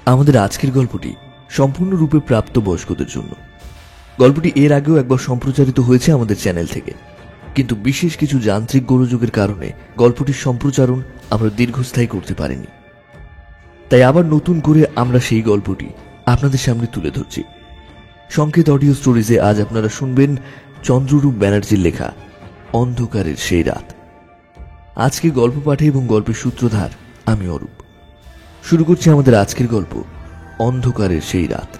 আমাদের আজকের গল্পটি সম্পূর্ণরূপে প্রাপ্তবয়স্কদের জন্য। গল্পটি এর আগেও একবার সম্প্রচারিত হয়েছে আমাদের চ্যানেল থেকে, কিন্তু বিশেষ কিছু যান্ত্রিক গোলযোগের কারণে গল্পটির সম্প্রচারণ আমরা দীর্ঘস্থায়ী করতে পারিনি। তাই আবার নতুন করে আমরা সেই গল্পটি আপনাদের সামনে তুলে ধরছি। সংকেত অডিও স্টোরিজে আজ আপনারা শুনবেন চন্দ্ররূপ ব্যানার্জির লেখা অন্ধকারের সেই রাত। আজকে গল্প পাঠে এবং গল্পের সূত্রধার আমি অরূপ। শুরু করছি আমাদের আজকের গল্প অন্ধকারের সেই রাত।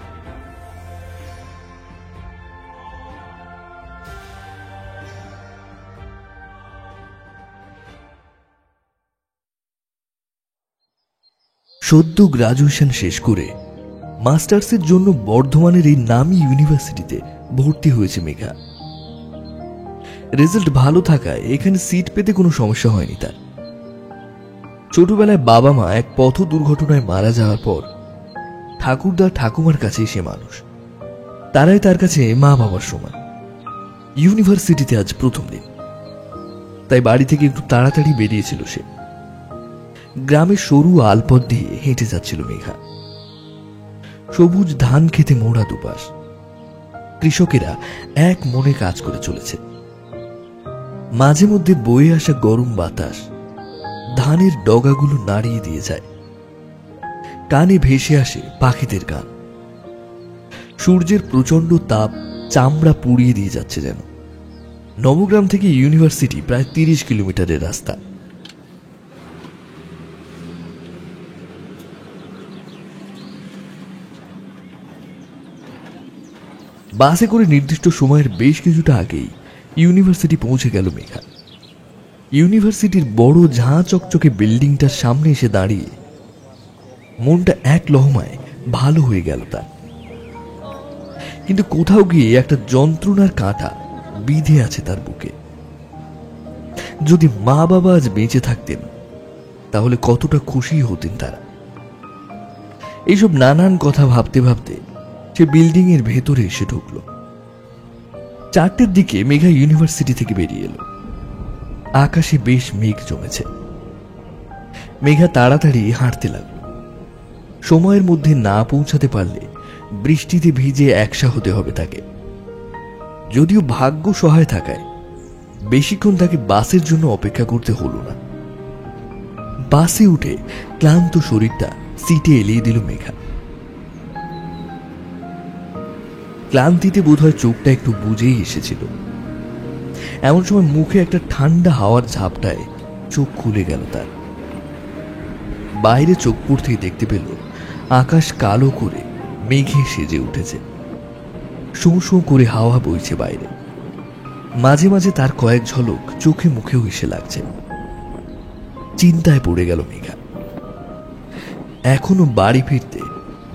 সদ্য গ্রাজুয়েশন শেষ করে মাস্টার্সের জন্য বর্ধমানের এই নামী ইউনিভার্সিটিতে ভর্তি হয়েছে মেঘা। রেজাল্ট ভালো থাকায় এখানে সিট পেতে কোনো সমস্যা হয়নি তার। ছোটবেলায় বাবা মা এক পথ দুর্ঘটনায় মারা যাওয়ার পর ঠাকুরদা ঠাকুমার কাছেই সে মানুষ। তারাই তার কাছে মা বাবার সমান। ইউনিভার্সিটিতে আজ প্রথম দিন, তাই বাড়ি থেকে একটু তাড়াতাড়ি বেরিয়েছিল সে। গ্রামের সরু আলপথ দিয়ে হেঁটে যাচ্ছিল মেঘা। সবুজ ধান খেতে মোড়া দুপাশ। কৃষকেরা এক মনে কাজ করে চলেছে। মাঝে মধ্যে বয়ে আসা গরম বাতাস ধানের ডগাগুলো নাড়িয়ে দিয়ে যায়। কানে ভেসে আসে পাখিদের গান। সূর্যের প্রচন্ড তাপ চামড়া পুড়িয়ে দিয়ে যাচ্ছে যেন। নবগ্রাম থেকে ইউনিভার্সিটি প্রায় 30 কিলোমিটারের রাস্তা। বাসে করে নির্দিষ্ট সময়ের বেশ কিছুটা আগেই ইউনিভার্সিটি পৌঁছে গেল মেঘা। ইউনিভার্সিটির বড় ঝাঁ চকচকে বিল্ডিংটার সামনে এসে দাঁড়িয়ে মনটা এক লহমায় ভালো হয়ে গেল তার। কিন্তু কোথাও গিয়ে একটা যন্ত্রণার কাঁটা বিঁধে আছে তার বুকে। যদি মা বাবা আজ বেঁচে থাকতেন তাহলে কতটা খুশি হতেন তারা। এইসব নানান কথা ভাবতে ভাবতে সে বিল্ডিং এর ভেতরে এসে ঢুকল। 4টের দিকে মেঘা ইউনিভার্সিটি থেকে বেরিয়ে এলো। আকাশে বেশ মেঘ জমেছে। মেঘা তাড়াতাড়ি হাঁটতে লাগলো। সময়ের মধ্যে না পৌঁছাতে পারলে বৃষ্টিতে ভিজে একসা হতে হবে তাকে। যদিও ভাগ্য সহায় থাকায় বেশিক্ষণ তাকে বাসের জন্য অপেক্ষা করতে হলো না। বাসে উঠে ক্লান্ত শরীরটা সিটে এলিয়ে দিল মেঘা। ক্লান্তিতে বোধহয় চোখটা একটু বুঝেই এসেছিল। এমন সময় মুখে একটা ঠান্ডা হাওয়ার ঝাপটায় চোখ খুলে গেল তার। বাইরে চোখ পড়তেই দেখতে পেল আকাশ কালো করে মেঘে সেজে উঠেছে। শোঁ শোঁ করে হাওয়া বইছে বাইরে। মাঝে মাঝে তার কয়েক ঝলক চোখে মুখেও এসে লাগছে। চিন্তায় পড়ে গেল মেঘা। এখনো বাড়ি ফিরতে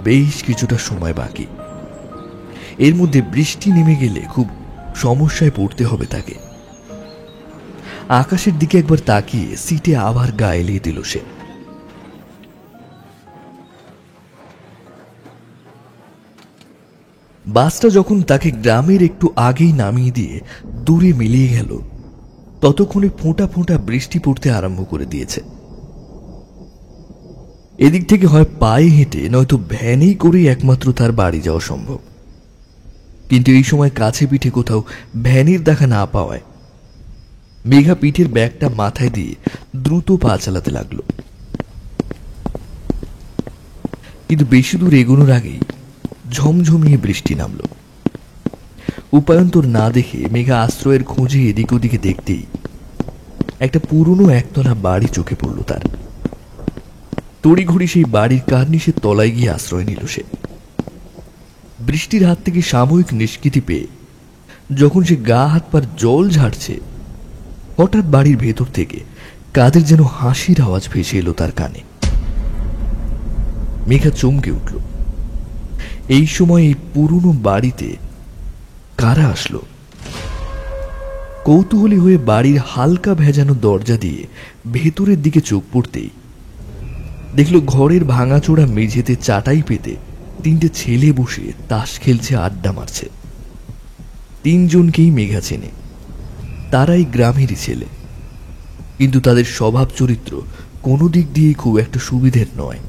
বেশ কিছুটা সময় বাকি। এর মধ্যে বৃষ্টি নেমে গেলে খুব সমস্যায় পড়তে হবে তাকে। আকাশের দিকে একবার তাকিয়ে সিটে আবার গা এলিয়ে দিল সে। বাসটা যখন তাকে গ্রামের একটু আগেই নামিয়ে দিয়ে দূরে মিলিয়ে গেল, ততক্ষণে ফোঁটা ফোঁটা বৃষ্টি পড়তে আরম্ভ করে দিয়েছে। এদিক থেকে হয় পায়ে হেঁটে নয়তো ভ্যানেই করেই একমাত্র তার বাড়ি যাওয়া সম্ভব। কিন্তু এই সময় কাছে পিঠে কোথাও ভ্যানের দেখা না পাওয়ায় মেঘা পিঠের ব্যাগটা মাথায় দিয়ে দ্রুত পা চালাতে লাগলো। কিন্তু বেশি দূর এগোনোর আগেই ঝমঝমিয়ে বৃষ্টি নামল। উপায়ন্তর না দেখে মেঘা আশ্রয়ের খোঁজে এদিক ওদিকে দেখতেই একটা পুরনো একতলা বাড়ি চোখে পড়ল তার। তড়িঘড়ি সেই বাড়ির কার্নিশের তলায় গিয়ে আশ্রয় নিল সে। বৃষ্টির হাত থেকে সাময়িক নিষ্কৃতি পেয়ে যখন সে গা হাত পার জল ঝাড়ছে, হঠাৎ বাড়ির ভেতর থেকে কাদের যেন হাসির আওয়াজ ভেসে এলো তার কানে। মেঘা চমকে উঠল। এই সময় এই পুরনো বাড়িতে কারা আসলো? কৌতূহলী হয়ে বাড়ির হালকা ভেজানো দরজা দিয়ে ভেতরের দিকে চোখ পড়তেই দেখল ঘরের ভাঙাচোরা মেঝেতে চাটাই পেতে 3টে ছেলে বসে তাস খেলছে, আড্ডা মারছে। 3জনকেই মেঘা চেনে। তারাই গ্রামেরই ছেলে, কিন্তু তাদের স্বভাব চরিত্র কোনো দিক দিয়েই খুব একটা সুবিধের নয়।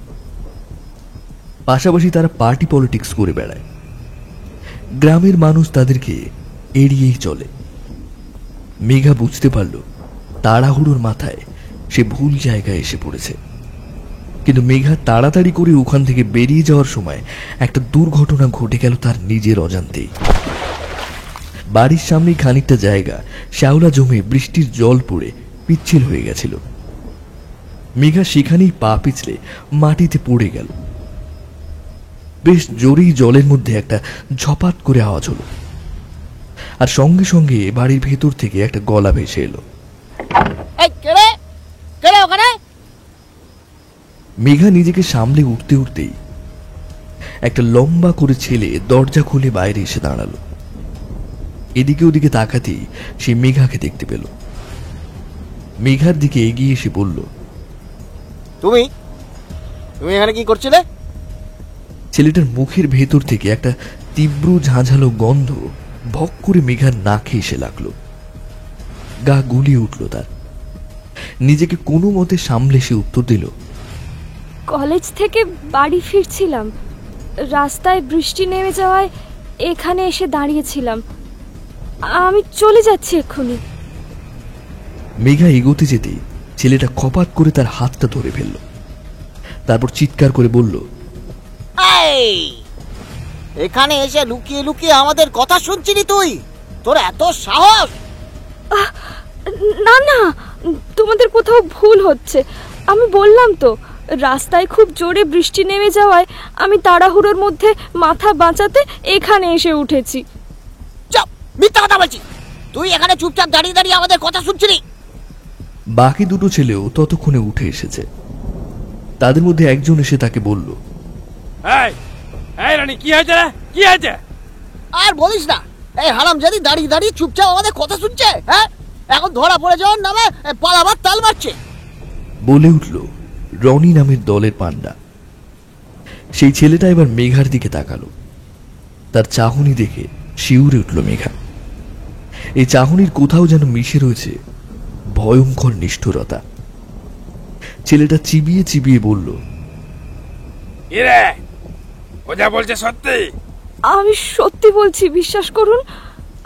পাশাপাশি তারা পার্টি পলিটিক্স করে বেড়ায়। গ্রামের মানুষ তাদেরকে এড়িয়েই চলে। মেঘা বুঝতে পারল তাড়াহুড়োর মাথায় সে ভুল জায়গায় এসে পড়েছে। কিন্তু মেঘা তাড়াতাড়ি করে ওখান থেকে বেরিয়ে যাওয়ার সময় একটা দুর্ঘটনা ঘটে গেল তার নিজের অজান্তেই। বাড়ির সামনেই খানিকটা জায়গা শ্যাওলা জমে বৃষ্টির জল পড়ে পিচ্ছিল হয়ে গেছিল। মেঘা সেখানেই পা পিছলে মাটিতে পড়ে গেল। বেশ জোরেই জলের মধ্যে একটা ঝপাত করে আওয়াজ হলো, আর সঙ্গে সঙ্গে বাড়ির ভেতর থেকে একটা গলা ভেসে এলো। মেঘা নিজেকে সামলে উঠতে উঠতেই একটা লম্বা করে ছেলে দরজা খুলে বাইরে এসে দাঁড়ালো। এদিকে ওদিকে তাকাতেই সে মেঘাকে দেখতে পেল। মেঘার দিকে এগিয়ে এসে বলল, তুমি তুমি এখানে কি করছিলে? ছেলেটার মুখের ভেতর থেকে একটা তীব্র ঝাঁঝালো গন্ধ ভক করে মেঘার নাকে এসে লাগলো। গা গুলিয়ে উঠল তার। নিজেকে কোনো মতে সামলে সে উত্তর দিল, কলেজ থেকে বাড়ি ফিরছিলাম, রাস্তায় বৃষ্টি নেমে যাওয়ায় এখানে এসে দাঁড়িয়েছিলাম। আমি চলে যাচ্ছি এক্ষুনি। মেঘা এগোতে যেতেই ছেলেটা খপাত করে তার হাতটা ধরে ফেলল। তারপর চিৎকার করে বলল, এখানে এসে লুকিয়ে লুকিয়ে আমাদের কথা শুনছিলি তুই? তোর এত সাহস? না না, তোমাদের কোথাও ভুল হচ্ছে। আমি বললাম তো, রাস্তায় খুব জোরে বৃষ্টি নেমে যাওয়ায় আমি তাড়াহুড়োর মধ্যে মাথা বাঁচাতে এখানে এসে উঠেছি। চুপ, মিথ্যা কথা বলছিস। তুই এখানে চুপচাপ দাঁড়িয়ে দাঁড়িয়ে আমাদের কথা শুনছিলি। বাকি দুটো ছেলেও ততক্ষণে উঠে এসেছে। তাদের মধ্যে একজন এসে তাকে বলল, রানী, কি হয়েছে? কি হয়েছে? আর বলিস না, এই হারামজাদি দাঁড়িয়ে দাঁড়িয়ে চুপচাপ আমাদের কথা শুনছে। হ্যাঁ, এখন ধরা পড়ে যাওয়ার নামে পালাবার তাল মারছে। বলে উঠল রনি নামের দলের পান্ডা। সেই ছেলেটা এবার মেঘার দিকে তাকালো। তার চাহনি দেখে শিউরে উঠল মেঘা। এই চাহনির কোথাও যেন মিশে রয়েছে ভয়ঙ্কর নিষ্ঠুরতা। ছেলেটা চিবিয়ে চিবিয়ে বলল, ও যা বলছে সত্যি? আমি সত্যি বলছি, বিশ্বাস করুন।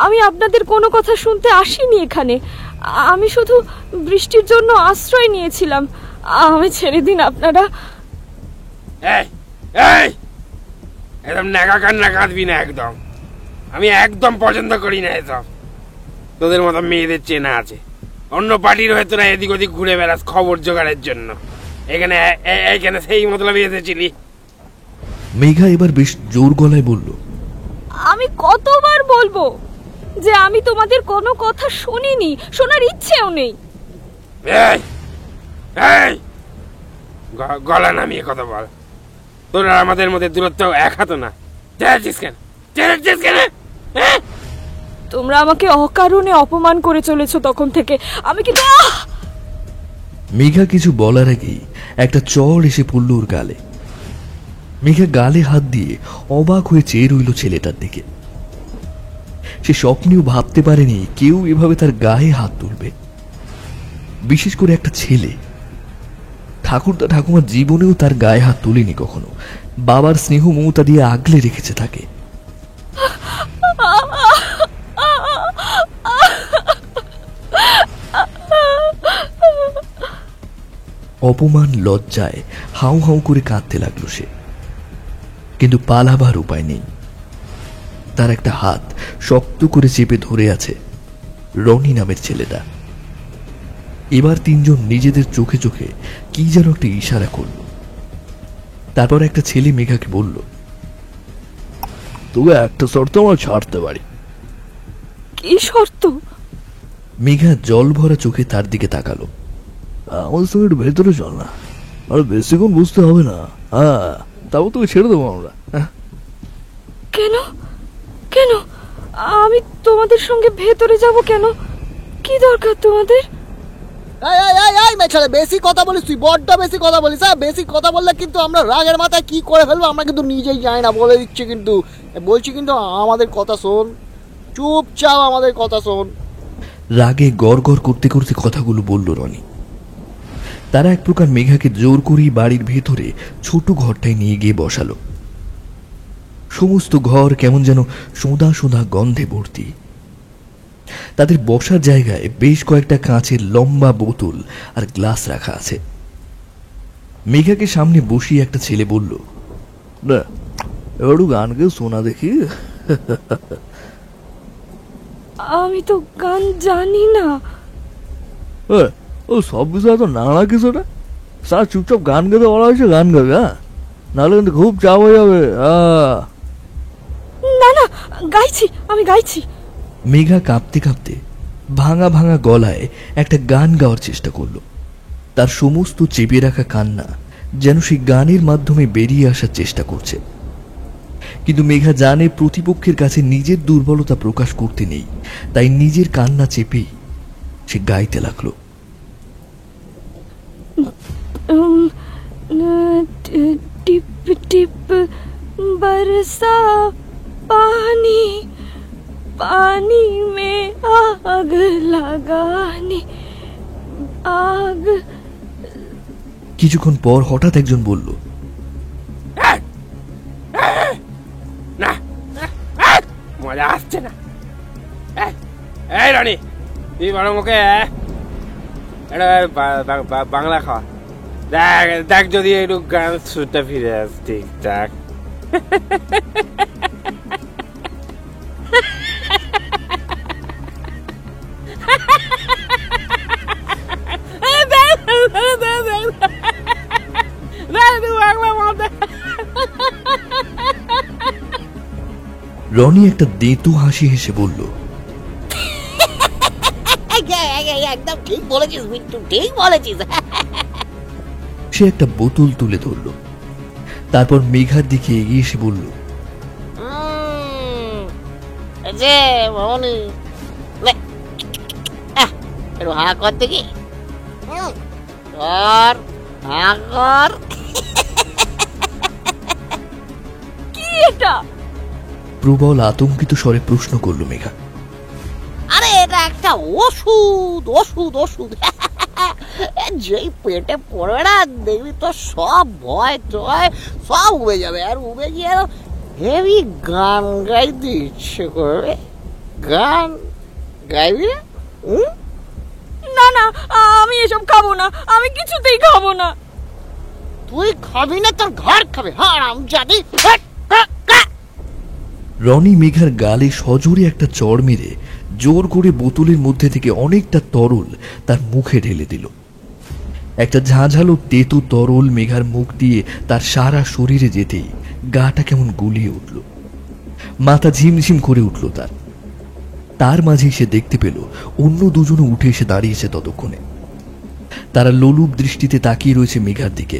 আমি আপনাদের কোনো কথা শুনতে আসিনি এখানে। আমি শুধু বৃষ্টির জন্য আশ্রয় নিয়েছিলাম। আমি ছেড়ে দিন আপনারা। একদম নাকা কান্না কাঁদবি না একদম। আমি একদম পছন্দ করি না এসব। তোদের মতো মেয়েদের চেনা আছে। অন্য পার্টির হয়ে তোরা এদিক ওদিক ঘুরে বেড়াস খবর জোগাড়ের জন্য। এখানে সেই মতলব এসেছিলি। মেঘা এবার বেশ জোর গলায় বলল, আমি কতবার বলবো যে আমি তোমাদের কোনো কথা শুনিনি, শোনার ইচ্ছেও নেই। গলা নামিয়ে কথা বল। তোরা আমাদের মধ্যে দূরত্ব এক হাত না। চেয়েছিস কেন? তোমরা আমাকে অকারণে অপমান করে চলেছো তখন থেকে। আমি কিন্তু মেঘা কিছু বলার আগেই একটা চড় এসে পড়ল ওর গালে। মেঘা গালে হাত দিয়ে অবাক হয়ে চেয়ে রইল ছেলেটার দিকে। সে স্বপ্নেও ভাবতে পারেনি কেউ এভাবে তার গায়ে হাত তুলবে, বিশেষ করে একটা ছেলে। ঠাকুরদা ঠাকুমা জীবনেও তার গায়ে হাত তুলেনি কখনো। বাবার স্নেহ মমতা দিয়ে আগলে রেখেছে তাকে। অপমান লজ্জায় হাউ হাউ করে কাঁদতে লাগলো সে। কিন্তু পালাবার উপায় নেই। তার একটা হাত শক্ত করে চেপে ধরে আছে রনি নামের ছেলেটা। এবার তিনজন নিজেদের চোখে চোখে কি যেন একটা ইশারা করল। তারপর একটা ছেলে মেঘাকে বলল, তবে একটা শর্ত আমরা ছাড়তে পারি। কি শর্ত? মেঘা জল ভরা চোখে তার দিকে তাকালো। আমাদের সঙ্গে একটু ভেতরে চল না, আর বেশিক্ষণ বুঝতে হবে না। তাও তোকে ছেড়ে দেবো আমরা। কেন কেন আমি তোমাদের সঙ্গে ভেতরে যাব কেন? কি দরকার তোমাদের? বেশি কথা বলিস তুই, বড্ড বেশি কথা বলিস। বেশি কথা বললে কিন্তু আমরা রাগের মাথায় কি করে ফেলবো আমরা কিন্তু নিজেই জানি না, বলে দিচ্ছি। কিন্তু বলছি, কিন্তু আমাদের কথা শোন, চুপচাপ আমাদের কথা শোন। রাগে গড় গড় করতে করতে কথাগুলো বলল রনি। তারা এক প্রকার মেঘাকে জোর করেই বাড়ির ভেতরে ছোট ঘরটায় নিয়ে গিয়ে বসালো। সমস্ত ঘর কেমন যেন সোঁদা সোঁদা গন্ধে ভর্তি। তাদের বসার জায়গায় বেশ কয়েকটা কাঁচের লম্বা বোতল আর গ্লাস রাখা আছে। মেঘাকে সামনে বসিয়ে একটা ছেলে বলল, না একটু গান গেয়ে শোনা দেখি। আমি তো গান জানি না। ও সব বিষয়ে তো নানা কিছু না, স্যার চুপচাপ গান গাইতে বলা হয়েছে, গান গাবে, হ্যাঁ, নাহলে কিন্তু খুব চাপ হয়ে যাবে। না না, গাইছি, আমি গাইছি। মেঘা কাঁপতে কাঁপতে ভাঙা ভাঙা গলায় একটা গান গাওয়ার চেষ্টা করলো। তার সমস্ত চেপে রাখা কান্না যেন সেই গানের মাধ্যমে বেরিয়ে আসার চেষ্টা করছে। কিন্তু মেঘা জানে প্রতিপক্ষের কাছে নিজের দুর্বলতা প্রকাশ করতে নেই, তাই নিজের কান্না চেপেই সে গাইতে লাগলো। टिप टिप बरसा पानी, पानी में आग लगानी, आग। কিছুক্ষণ পর হঠাৎ একজন বলল, না মজা আসছে না। এই রানী, তুই বরং ওকে বাংলা খাওয়া, দেখ দেখ যদি একটু গান সুরটা ফিরে আস ঠিকঠাক। রনি একটা দেতু হাসি হেসে বলল, একদম ঠিক বলেছিস বিট্টু, ঠিক বলেছিস। সে একটা বোতল তুলে ধরল, তারপর মেঘার দিকে এগিয়ে এসে বলল, যে মামনি একটু হা কর দেখি, কর হা কর। কি এটা? প্রবল আতঙ্কিত স্বরে প্রশ্ন করল মেঘা। আরে এটা একটা ওষুধ, ওষুধ, ওষুধ। যেই পেটে পড়বে না দেখবি তো সব ভয় টয় সব উবে যাবে, আর উবে গিয়ে হেভি গান গাইতে ইচ্ছে করবে। গান গাইবি না? না না, আমি এসব খাবো না, আমি কিছুতেই খাবো না। তুই খাবি না, তোর ঘর খাবে, হারাম জাদি। রনি মেঘার গালে সজোরে একটা চড় মেরে জোর করে বোতলের মধ্যে থেকে অনেকটা তরল তার মুখে ঢেলে দিল। একটা ঝাঁঝালো তেতু তরল মেঘার মুখ দিয়ে তার সারা শরীরে যেতেই গাটা কেমন গুলিয়ে উঠল, মাথা ঝিমঝিম করে উঠল তার। তার মাঝে সে দেখতে পেল অন্য দুজনে উঠে এসে দাঁড়িয়েছে ততক্ষণে। তারা লোলুপ দৃষ্টিতে তাকিয়ে রয়েছে মেঘার দিকে।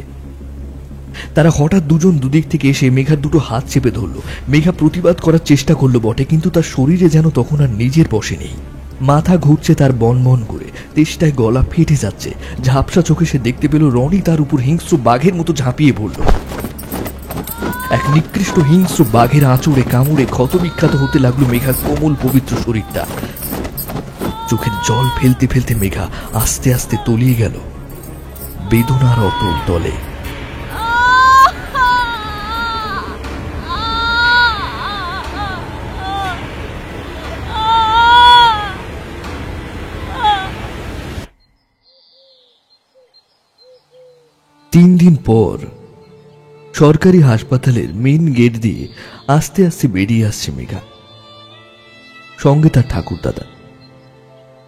তারা হঠাৎ দুজন দুদিক থেকে এসে মেঘার দুটো হাত চেপে ধরল। মেঘা প্রতিবাদ করার চেষ্টা করলো বটে, কিন্তু তার শরীরে যেন তখন আর নিজের বশে নেই। মাথা ঘুরছে তার বনবন করে, তেষ্টায় গলা ফেটে যাচ্ছে। ঝাপসা চোখে সে দেখতে পেল রনি তার উপর হিংস্র বাঘের মতো ঝাঁপিয়ে পড়ল। এক নিকৃষ্ট হিংস্র বাঘের আঁচড়ে কামড়ে ক্ষতবিখ্যাত হতে লাগলো মেঘার কোমল পবিত্র শরীরটা। চোখের জল ফেলতে ফেলতে মেঘা আস্তে আস্তে তলিয়ে গেল বেদনার অতল তলে। তিন দিন পর সরকারি হাসপাতালের মেন গেট দিয়ে আস্তে আস্তে বেরিয়ে আসছে মেঘা, সঙ্গে তার ঠাকুরদাদা।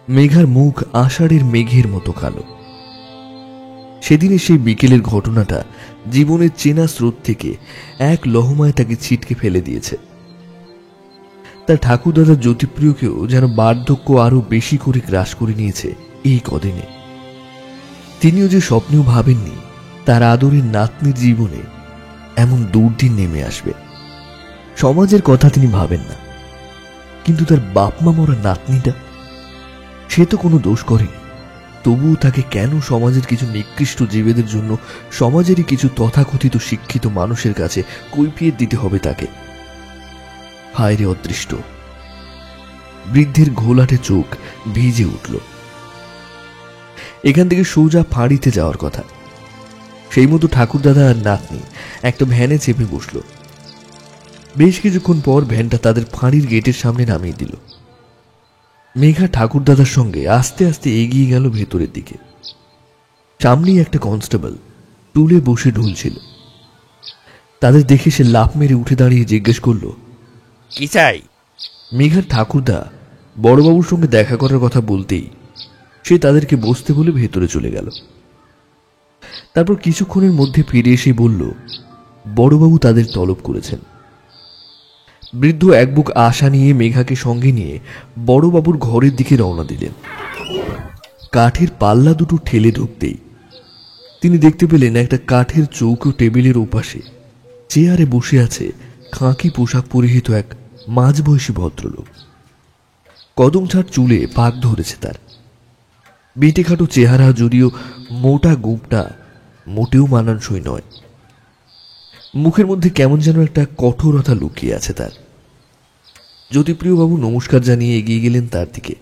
মেঘার মুখ আষাঢ়ের মেঘের মতো কালো। সেদিনে সেই বিকেলের ঘটনাটা জীবনের চেনা স্রোত থেকে এক লহমায় তাকে ছিটকে ফেলে দিয়েছে। তার ঠাকুরদাদা জ্যোতিপ্রিয়কেও যেন বার্ধক্য আরো বেশি করে গ্রাস করে নিয়েছে এই কদিনে। তিনিও যে স্বপ্নেও ভাবেননি তার আদরের নাতনির জীবনে এমন দুর্দিন নেমে আসবে। সমাজের কথা তিনি ভাবেন না, কিন্তু তার বাপমা মরা নাতনিটা, সে তো কোনো দোষ করেনি, তবুও তাকে কেন সমাজের কিছু নিকৃষ্ট জীবেদের জন্য সমাজেরই কিছু তথাকথিত শিক্ষিত মানুষের কাছে কৈফিয়ত দিতে হবে তাকে? হায় রে অদৃষ্ট! বৃদ্ধের ঘোলাটে চোখ ভিজে উঠল। এখান থেকে সোজা ফাঁড়িতে যাওয়ার কথা। সেই মতো ঠাকুরদাদা আর নাতনি একটা ভ্যানে চেপে বসল। বেশ কিছুক্ষণ পর ভ্যানটা তাদের ফাঁড়ির গেটের সামনে নামিয়ে দিল। মেঘা ঠাকুরদাদার সঙ্গে আস্তে আস্তে এগিয়ে গেল ভেতরের দিকে। সামনেই একটা কনস্টেবল টুলে বসে ঢুলছিল। তাদের দেখে সে লাফ মেরে উঠে দাঁড়িয়ে জিজ্ঞেস করল, কি চাই? মেঘার ঠাকুরদা বড়বাবুর সঙ্গে দেখা করার কথা বলতেই সে তাদেরকে বসতে বলে ভেতরে চলে গেল। তারপর কিছুক্ষণের মধ্যে ফিরে এসে বলল, বড়বাবু তাদের তলব করেছেন। বৃদ্ধ এক বুক আশা নিয়ে মেঘাকে সঙ্গে নিয়ে বড়বাবুর ঘরের দিকে রওনা দিলেন। কাঠের পাল্লা দুটো ঠেলে ঢুকতেই তিনি দেখতে পেলেন একটা কাঠের চৌকো টেবিলের ওপাশে চেয়ারে বসে আছে খাঁকি পোশাক পরিহিত এক মাঝবয়সী ভদ্রলোক। কদম ছাড় চুলে পাক ধরেছে তার। বেটেখাটো চেহারা, যদিও মোটা গোঁপটা মোটেও মানানসই নয়। মুখের মধ্যে কেমন যেন একটা কঠোরতা লুকিয়ে আছে তার। জ্যোতিপ্রিয়বাবু নমস্কার জানিয়ে এগিয়ে গেলেন তার দিকে।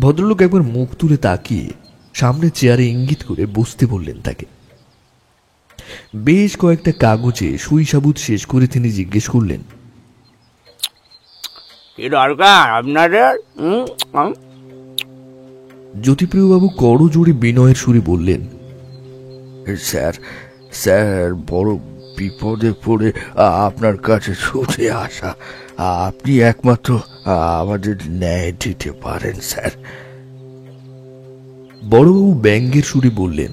ভদ্রলোক একবার মুখ তুলে তাকিয়ে সামনে চেয়ারে ইঙ্গিত করে বসতে বললেন তাকে। বেশ কয়েকটা কাগজে সুই সাবুত শেষ করে তিনি জিজ্ঞেস করলেন, কি দরকার আপনাদের? জ্যোতিপ্রিয়বাবু করো জোরে বিনয়ের সুরে বললেন, স্যার স্যার বড় বিপদে পড়ে আপনার কাছে ছুটে আসা। আপনি একমাত্র আমাদের ন্যায় দিতে পারেন স্যার। বড়বাবু ব্যঙ্গের সুরে বললেন,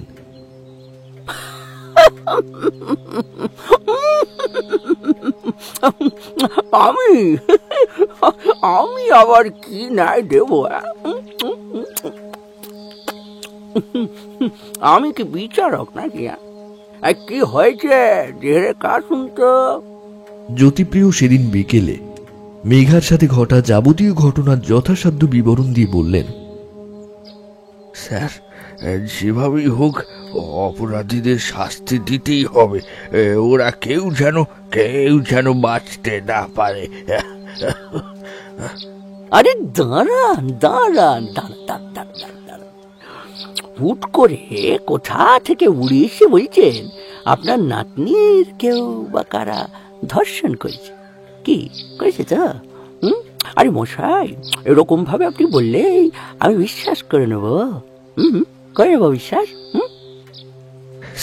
আমি আমি আবার কি ন্যায় দেব? আমি কি বিচারক নাকি? কি হয়েছে ধীরে কাজ শুনতো। জ্যোতিপ্রিয় সেদিন বিকেলে মেঘার সাথে ঘটা যাবতীয় ঘটনার যথাসাধ্য বিবরণ দিয়ে বললেন, স্যার যেভাবেই হোক অপরাধীদের শাস্তি দিতেই হবে। ওরা কেউ যেন বাঁচতে না পারে। আরে দাঁড়ান দাঁড়ান দাঁড়ান দাঁড়ান, হুট করে কোথা থেকে উড়ে এসে বলছেন আপনার নাতনির কেউ বা কারা ধর্ষণ করেছে? কি করেছে তো? আরে মশাই, এরকম ভাবে আপনি বললেই আমি বিশ্বাস করে নেব। করে নেব বিশ্বাস।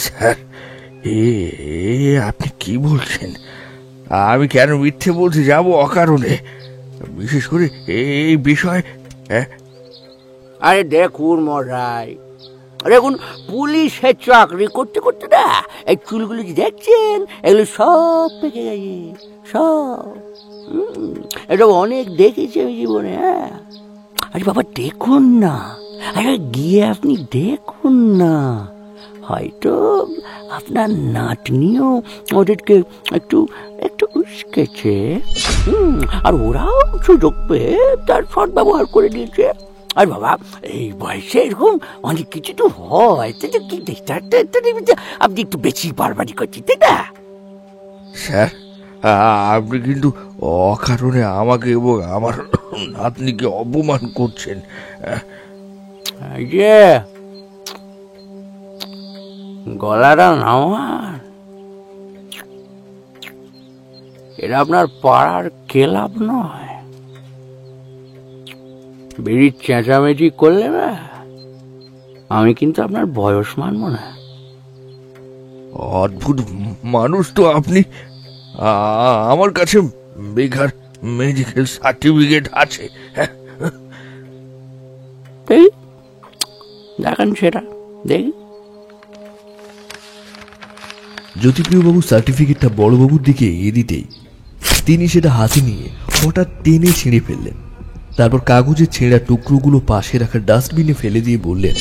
স্যার আপনি কি বলছেন? আমি কেন মিথ্যে বলতে যাব অকারণে, বিশেষ করে এই বিষয়? আরে দেখুন মশাই, দেখুন পুলিশের চাকরি করতে করতে না এই চুলগুলো যে দেখছেন এগুলো সব পেকে গেছে, সব। এটা অনেক দেখেছি আমি জীবনে। হ্যাঁ, আরে বাবা দেখুন না, আরে গিয়ে আপনি দেখুন না, হয়তো আপনার নাতনিও ওদেরকে একটু একটু উস্কেছে, আর ওরাও সুযোগ পেয়ে তার সৎ ব্যবহার করে দিয়েছে। আর বাবা এই বয়সে এরকম অনেক কিছু তো হয়, কি আপনি একটু বেশি বারবারই করছেন, তাই না? স্যার আপনি কিন্তু অকারণে আমাকে এবং আমার নাতনিকে অপমান করছেন। যে গলাটা নামান, এটা আপনার পাড়ার ক্লাব নয়। বেরিয়ে চেঁচামেচি করলে না আমি কিন্তু আপনার বয়স মানব না। অদ্ভুত মানুষ তো আপনি। আমার কাছে মেঘার মেডিকেল সার্টিফিকেট আছে। দেখেন সেটা দেখি। জ্যোতিপ্রিয়বাবু সার্টিফিকেটটা বড়বাবুর দিকে এগিয়ে দিতেই তিনি সেটা হাতে নিয়ে হঠাৎ টেনে ছিঁড়ে ফেললেন। তারপর কাগজের ছেঁড়া টুকরোগুলো পাশে রাখা ডাস্টবিনে ফেলে দিয়ে বললেন,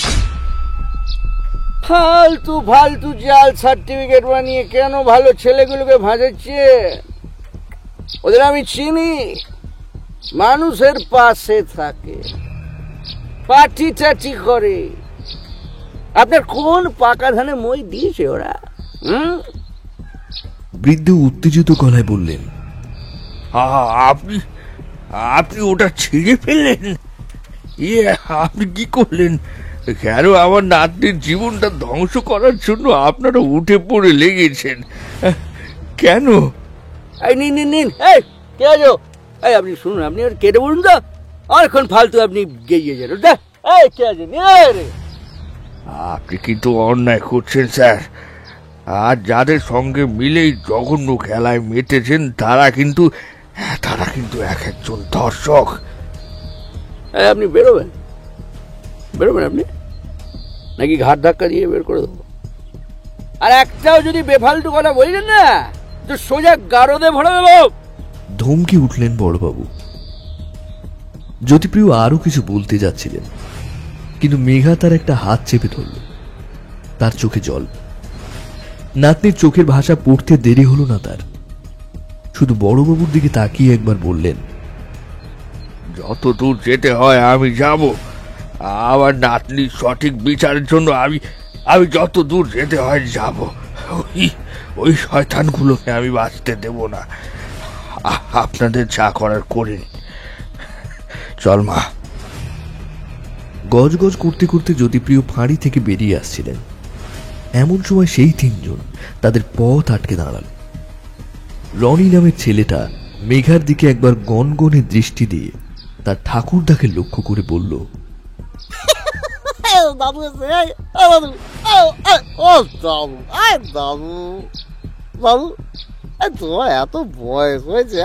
ফালতু ফালতু জাল সার্টিফিকেট বানিয়ে কেন ভালো ছেলেগুলোকে ভাজাচ্ছে? ওদের আমি চিনি, মানুষের পাশে থাকে, পাটি চাটি করে। আপনার কোন পাকা ধানে মই দিয়েছে ওরা? বৃদ্ধ উত্তেজিত গলায় বললেন, আপনি আপনি ওটা ছিঁড়ে ফেললেন? আপনি কি করলেন? কেন আমার নাতনির জীবনটা ধ্বংস করার জন্য আপনারা উঠে পড়ে লেগেছেন? কেন? এই নিন নিন নিন, এই কে আছো? এই আপনি শুনুন, আপনি আর কেটে বলুন তো, অনেকক্ষণ ফালতু আপনি গেয়ে যান। এই কে আছে? রে আপনি কিন্তু অন্যায় করছেন স্যার। আর যাদের সঙ্গে মিলেই জঘন্য খেলায় মেতেছেন তারা কিন্তু এক একজন দর্শক। এই আপনি বেরোবেন? বেরোবেন আপনি, নাকি ঘাট ধাক্কা দিয়ে বের করে দেবো? আর একটাও যদি বেফালতু কথা বললেন না তো সোজা গারদে ভরে দেবো। ধমকে উঠলেন বড়বাবু। জ্যোতিপ্রিয় আরো কিছু বলতে যাচ্ছিলেন, কিন্তু মেঘা তার একটা হাত চেপে ধরল। তার চোখে জল। নাতনির চোখের ভাষা পড়তে দেরি হলো না তার। শুধু বড়বাবুর দিকে তাকিয়ে একবার বললেন, যত দূর যেতে হয় আমি যাব। আমার নাতনির সঠিক বিচারের জন্য আমি যত দূর যেতে হয় যাব। ওই শয়তানগুলোকে আমি বাঁচতে দেব না। আপনাদের যা করার করিনি। চল মা। গজগজ করতে করতে জ্যোতিপ্রিয় ফাঁড়ি থেকে বেরিয়ে আসছিলেন। এমন সময় সেই তিনজন তাদের পথ আটকে দাঁড়াল। রনি নামের ছেলেটা মেঘার দিকে একবার গনগনে দৃষ্টি দিয়ে তার ঠাকুরদাকে লক্ষ্য করে বলল, দাদু এসে, দাদু, ও দাদু, দাদু, দাদু, তোমার এত বয়স হয়েছে,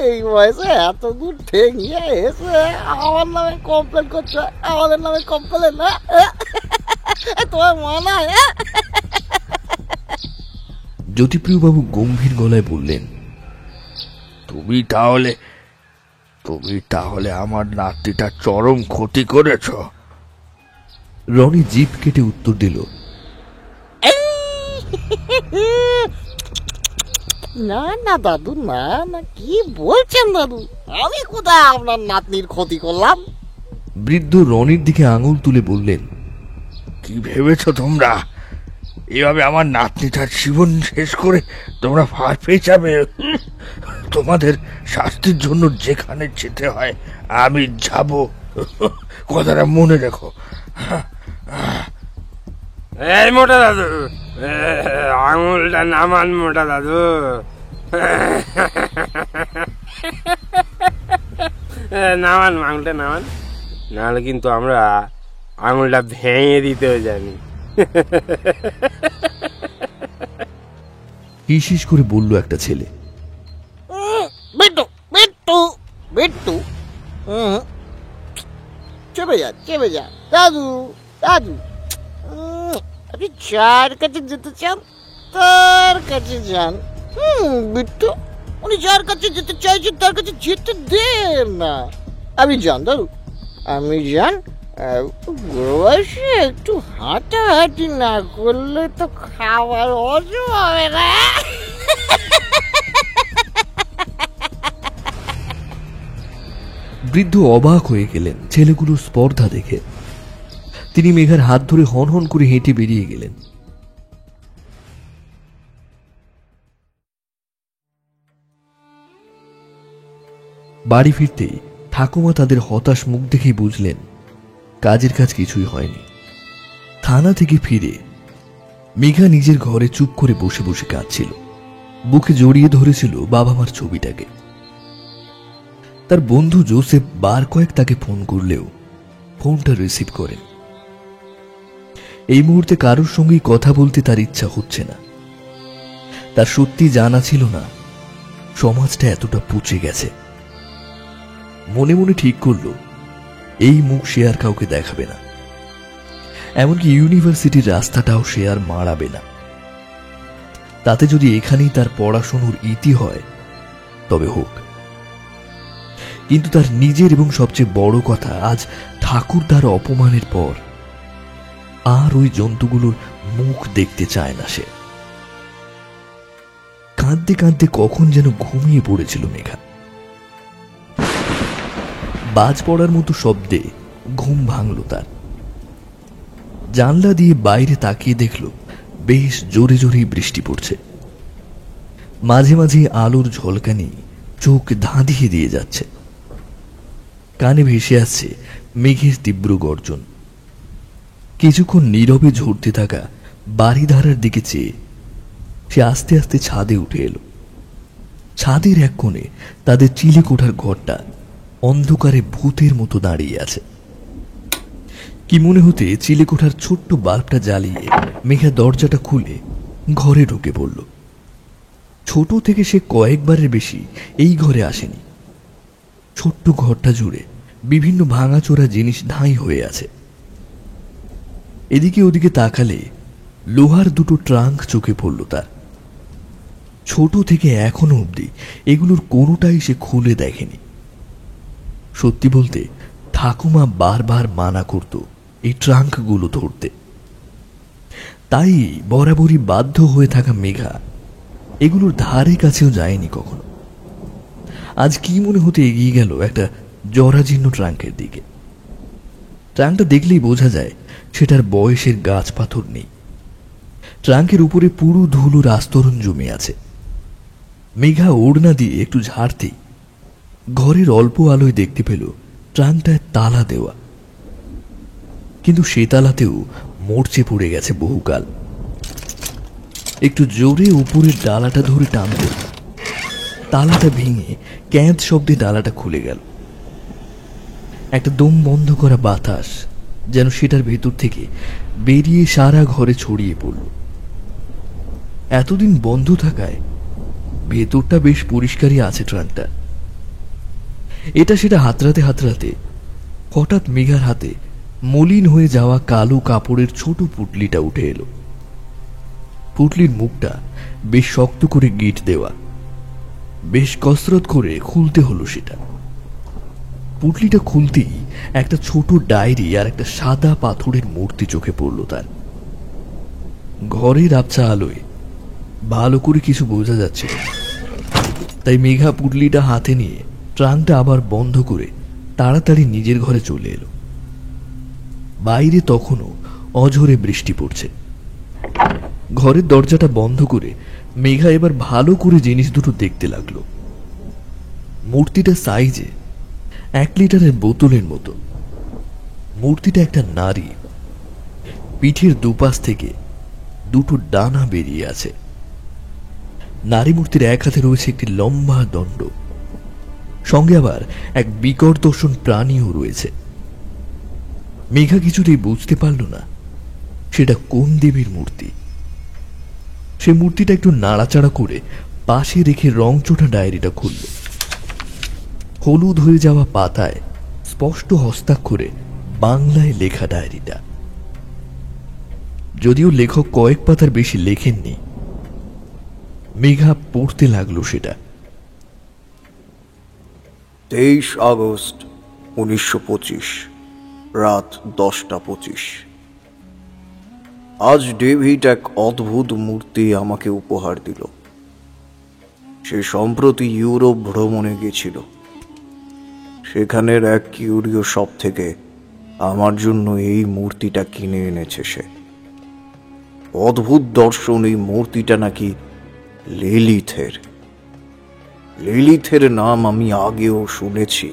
এই বয়সে এত দূর ঠেঙিয়ে এসে আমার নামে কমপ্লেন করছে, আমাদের নামে কমপ্লেন না? তোমার মনে হয়? জ্যোতিপ্রিয়বাবু গম্ভীর গলায় বললেন, তুমি তাহলে আমার নাতিটা চরম ক্ষতি করেছ। রনি জিভ কেটে উত্তর দিল, না না দাদু, না না, কি বলছেন দাদু? আমি কোথায় আপনার নাতনির ক্ষতি করলাম? বৃদ্ধ রনির দিকে আঙুল তুলে বললেন, কি ভেবেছ তোমরা? এভাবে আমার নাতনিটার জীবন শেষ করে তোমরা ফাঁস পেয়ে যাবে? তোমাদের শাস্তির জন্য যেখানে যেতে হয় আমি যাব। কথাটা মনে রেখো। এই মোটা দাদু, আঙুলটা নামান মোটা দাদু। নামান আঙুলটা নামান, নাহলে কিন্তু আমরা আঙুলটা ভেঙে দিতেও জানি। হিসিস করে বলল একটা ছেলে। বিট্টু, বিট্টু, বিট্টু, চেপে যা, চেপে যা দাদু, দাদু। আপনি যার কাছে যেতে চান তার কাছে যান। বিট্টু, উনি যার কাছে যেতে চাইছেন তার কাছে যেতে দেন না। আপনি যান দাদু, আমি যান। বয়সে একটু হাঁটাহাঁটি না করলে তো খাবার হজম হবে না। বৃদ্ধ অবাক হয়ে গেলেন ছেলেগুলোর স্পর্ধা দেখে। তিনি মেঘার হাত ধরে হনহন করে হেঁটে বেরিয়ে গেলেন। বাড়ি ফিরতেই ঠাকুমা তাদের হতাশ মুখ দেখেই বুঝলেন কাজের কাজ কিছুই হয়নি। থানা থেকে ফিরে মেঘা নিজের ঘরে চুপ করে বসে বসে কাঁদছিল। বুকে জড়িয়ে ধরেছিল বাবা মার ছবিটাকে। তার বন্ধু জোসেফ বার কয়েক তাকে ফোন করলেও ফোনটা রিসিভ করেন। এই মুহূর্তে কারোর সঙ্গেই কথা বলতে তার ইচ্ছা হচ্ছে না। তার সত্যি জানা ছিল না সমাজটা এতটা পচে গেছে। মনে মনে ঠিক করল এই মুখ সে আর কাউকে দেখাবে না, এমনকি ইউনিভার্সিটির রাস্তাটাও সে আর মাড়াবে না। তাতে যদি এখানেই তার পড়াশোনার ইতি হয় তবে হোক। কিন্তু তার নিজের এবং সবচেয়ে বড় কথা, আজ ঠাকুরদার অপমানের পর আর ওই জন্তুগুলোর মুখ দেখতে চায় না সে। কাঁদতে কাঁদতে কখন যেন ঘুমিয়ে পড়েছিল মেঘা। বাজ পড়ার মতো শব্দে ঘুম ভাঙল তার। জানলা দিয়ে বাইরে তাকিয়ে দেখল বেশ জোরে জোরেই বৃষ্টি পড়ছে। মাঝে মাঝে আলোর ঝলকানি চোখ ধাঁধিয়ে দিয়ে যাচ্ছে। কানে ভেসে আসছে মেঘের তীব্র গর্জন। কিছুক্ষণ নীরবে ঝরতে থাকা বাড়িধারার দিকে চেয়ে সে আস্তে আস্তে ছাদে উঠে এলো। ছাদের এক কোণে তাদের চিলেকোঠার ঘরটা অন্ধকারে ভূতের মতো দাঁড়িয়ে আছে। কি মনে হতে চিলেকোঠার ছোট্ট বাল্বটা জ্বালিয়ে মেঘা দরজাটা খুলে ঘরে ঢুকে পড়ল। ছোট থেকে সে কয়েকবারের বেশি এই ঘরে আসেনি। ছোট্ট ঘরটা জুড়ে বিভিন্ন ভাঙাচোরা জিনিস ধাঁই হয়ে আছে। এদিকে ওদিকে তাকালে লোহার দুটো ট্রাঙ্ক চোখে পড়ল তার। ছোট থেকে এখনো অবধি এগুলোর কোনোটাই সে খুলে দেখেনি। সত্যি বলতে ঠাকুমা বারবার মানা করত এই ট্রাঙ্কগুলো ধরতে, তাই বরাবরই বাধ্য হয়ে থাকা মেঘা এগুলোর ধারে কাছেও যায়নি কখনো। আজ কি মনে হতে এগিয়ে গেল একটা জরাজীর্ণ ট্রাঙ্কের দিকে। ট্রাঙ্কটা দেখলেই বোঝা যায় সেটার বয়সের গাছ পাথর নেই। ট্রাঙ্কের উপরে পুরো ধুলোর আস্তরণ জমে আছে। মেঘা ওড়না দিয়ে একটু ঝাড়তেই ঘরের অল্প আলোয় দেখতে পেল ট্রাঙ্কটায় তালা দেওয়া, কিন্তু সে তালাতেও মরচে পড়ে গেছে বহুকাল। একটু জোরে উপরের ডালাটা ধরে টানতে তালাটা ভেঙে ক্যাঁচ শব্দে ডালাটা খুলে গেল। একটা দম বন্ধ করা বাতাস যেন সেটার ভেতর থেকে বেরিয়ে সারা ঘরে ছড়িয়ে পড়ল। এতদিন বন্ধ থাকায় ভেতরটা বেশ পরিষ্কারই আছে ট্রাঙ্কটা। এটা সেটা হাতড়াতে হাতড়াতে হঠাৎ মেঘার হাতে মলিন হয়ে যাওয়া কালো কাপড়ের ছোট পুটলিটা উঠে এলো। পুটলির মুখটা বেশ শক্ত করে গিট দেওয়া, বেশ কসরত করে খুলতে হলো সেটা। পুটলিটা খুলতেই একটা ছোট ডায়েরি আর একটা সাদা পাথরের মূর্তি চোখে পড়ল তার। ঘরের আবছা আলোয় ভালো করে কিছু বোঝা যাচ্ছে না, তাই মেঘা পুটলিটা হাতে নিয়ে ট্রাঙ্কটা আবার বন্ধ করে তাড়াতাড়ি নিজের ঘরে চলে এলো। বাইরে তখনও অঝোরে বৃষ্টি পড়ছে। ঘরের দরজাটা বন্ধ করে মেঘা এবার ভালো করে জিনিস দুটো দেখতে লাগলো। মূর্তিটা সাইজে 1 লিটারের বোতলের মতো। মূর্তিটা একটা নারী, পিঠের দুপাশ থেকে দুটো ডানা বেরিয়ে আছে। নারী মূর্তির এক হাতে রয়েছে একটি লম্বা দণ্ড, সঙ্গে আবার এক বিকট দর্শন প্রাণীও রয়েছে। মেঘা কিছুতেই বুঝতে পারল না সেটা কোন দেবীর মূর্তি। সে মূর্তিটা একটু নাড়াচাড়া করে পাশে রেখে রংচোটা ডায়েরিটা খুলল। হলুদ হয়ে যাওয়া পাতায় স্পষ্ট হস্তাক্ষরে বাংলায় লেখা ডায়েরিটা। যদিও লেখক কয়েক পাতার বেশি লেখেননি, মেঘা পড়তে লাগলো সেটা। 23 আগস্ট 1925, রাত 10:25। আজ ডেভিড এক অদ্ভুত মূর্তি আমাকে উপহার দিল। সে সম্প্রতি ইউরোপ ভ্রমণে গেছিল। সেখানের এক কিউরিও শপ থেকে আমার জন্য এই মূর্তিটা কিনে এনেছে সে। অদ্ভুত দর্শন এই মূর্তিটা নাকি লিলিথের। লিলিথের নাম আমি আগেও শুনেছি।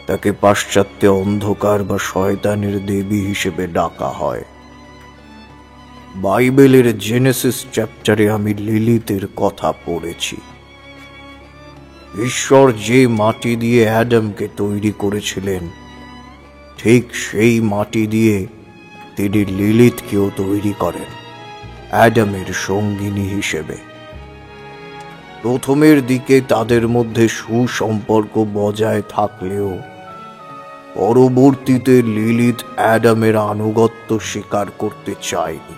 তাকে পাশ্চাত্যে অন্ধকার বা শয়তানের দেবী হিসেবে ডাকা হয়। বাইবেলের জেনেসিস চ্যাপ্টারে আমি লিলিথের কথা পড়েছি। ঈশ্বর যে মাটি দিয়ে অ্যাডামকে তৈরি করেছিলেন, ঠিক সেই মাটি দিয়ে তিনি লিলিথকেও তৈরি করেন অ্যাডামের সঙ্গিনী হিসেবে। প্রথমের দিকে তাদের মধ্যে সুসম্পর্ক বজায় থাকলেও পরবর্তীতে লিলিথ অ্যাডামের আনুগত্য স্বীকার করতে চায়নি।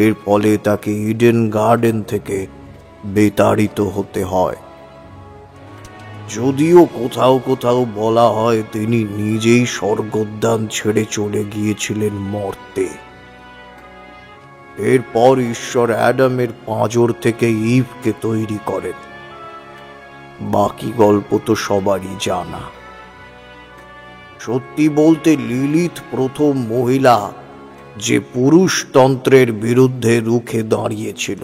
এর ফলে তাকে ইডেন গার্ডেন থেকে বিতাড়িত হতে হয়। যদিও কোথাও কোথাও বলা হয় তিনি নিজেই স্বর্গোদ্যান ছেড়ে চলে গিয়েছিলেন মর্তে। এরপর ঈশ্বর অ্যাডামের পাঁজর থেকে ইভকে তৈরি করেন। বাকি গল্প তো সবারই জানা। সত্যি বলতে লিলিথ প্রথম মহিলা যে পুরুষতন্ত্রের বিরুদ্ধে রুখে দাঁড়িয়েছিল।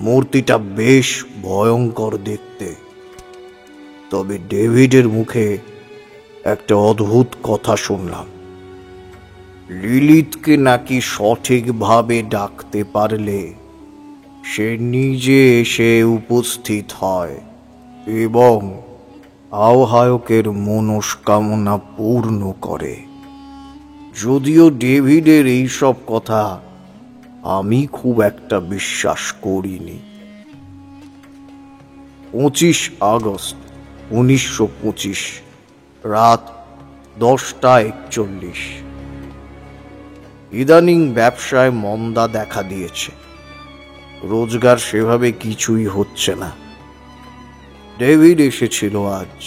মূর্তিটা বেশ ভয়ঙ্কর দেখতে। তবে ডেভিডের মুখে একটা অদ্ভুত কথা শুনলাম। লিলিথকে নাকি সঠিকভাবে ডাকতে পারলে সে নিজে এসে উপস্থিত হয় এবং আহ্বায়কের মনস্কামনা পূর্ণ করে। যদিও ডেভিডের এইসব কথা আমি খুব একটা বিশ্বাস করিনি। 25 আগস্ট 1925 রাত 10:41। ইদানিং ব্যবসায় মন্দা দেখা দিয়েছে, রোজগার সেভাবে কিছুই হচ্ছে না। ডেভিড এসেছিল আজ।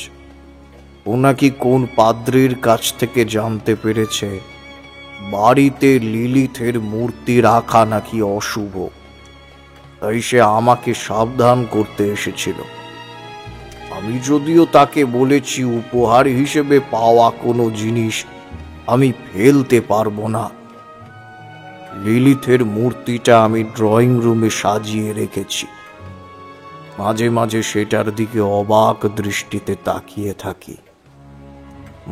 ও নাকি কোন পাদ্রীর কাছ থেকে জানতে পেরেছে বাড়িতে লিলিথের মূর্তি রাখা নাকি অশুভ, তাই সে আমাকে সাবধান করতে এসেছিল। আমি যদিও তাকে বলেছি উপহার হিসেবে পাওয়া কোনো জিনিস আমি ফেলতে পারবো না। লিলিথের মূর্তিটা আমি ড্রয়িং রুমে সাজিয়ে রেখেছি। মাঝে মাঝে সেটার দিকে অবাক দৃষ্টিতে তাকিয়ে থাকি।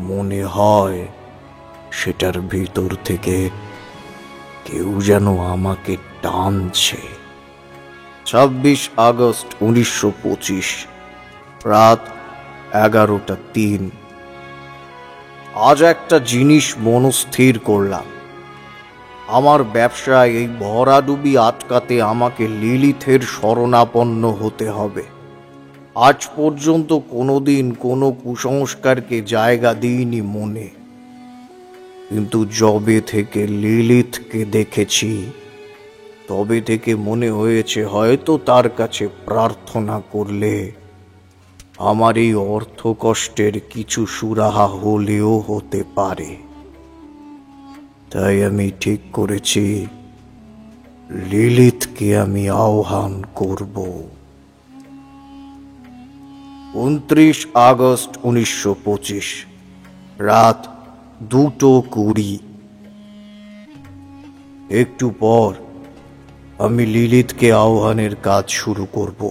মনে হয় সেটার ভিতর থেকে কেউ যেন আমাকে টানছে। 26 আগস্ট 1925 রাত 11:03। আজ একটা জিনিস মনস্থির করলাম। আমার ব্যবসায় এই ভরাডুবি আটকাতে আমাকে লিলিথের শরণাপন্ন হতে হবে। আজ পর্যন্ত কোনোদিন কোনো কুসংস্কারকে জায়গা দিইনি মনে, কিন্তু যবে থেকে লিলিথকে দেখেছি তবে থেকে মনে হয়েছে হয়তো তার কাছে প্রার্থনা করলে আমার এই অর্থ কষ্টের কিছু সুরাহা হলেও হতে পারে। তাই আমি ঠিক করেছি লিলিথকে আমি আহ্বান করব। 29 আগস্ট 1925 রাত 2:20। একটু পর আমি লিলিথকে আহ্বানের কাজ শুরু করব।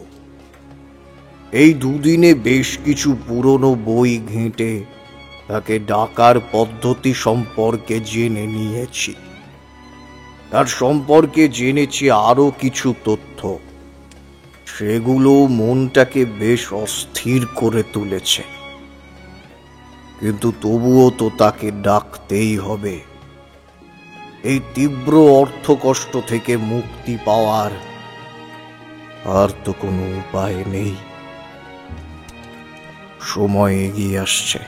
এই দুদিনে বেশ কিছু পুরনো বই ঘেঁটে তাকে ডাকার পদ্ধতি সম্পর্কে জেনে নিয়েছি। তার সম্পর্কে জেনেছি আরো কিছু তথ্য, সেগুলো মনটাকে বেশ অস্থির করে তুলেছে। কিন্তু তবুও তো তাকে ডাকতেই হবে। এই তীব্র অর্থকষ্ট থেকে মুক্তি পাওয়ার আর তো কোনো উপায় নেই। সময় এগিয়ে আসছে,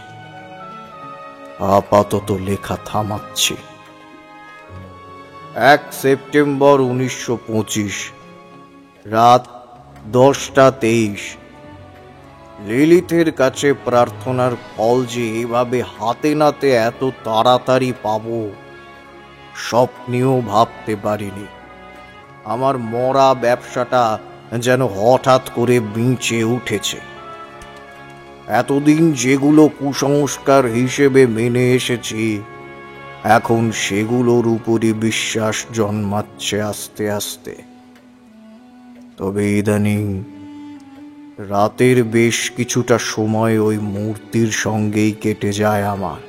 আপাতত লেখা থামাচ্ছি। 1 সেপ্টেম্বর 1925 রাত 10:23। লিলিথের কাছে প্রার্থনার ফল যে এভাবে হাতে নাতে এত তাড়াতাড়ি পাবো স্বপ্নেও ভাবতে পারিনি। আমার মরা ব্যবসাটা যেন হঠাৎ করে বেঁচে উঠেছে। এতদিন যেগুলো কুসংস্কার হিসেবে মেনে এসেছি এখন সেগুলোর উপরই বিশ্বাস জন্মাচ্ছে আস্তে আস্তে। তবে ইদানিং রাতের বেশ কিছুটা সময় ওই মূর্তির সঙ্গেই কেটে যায় আমার।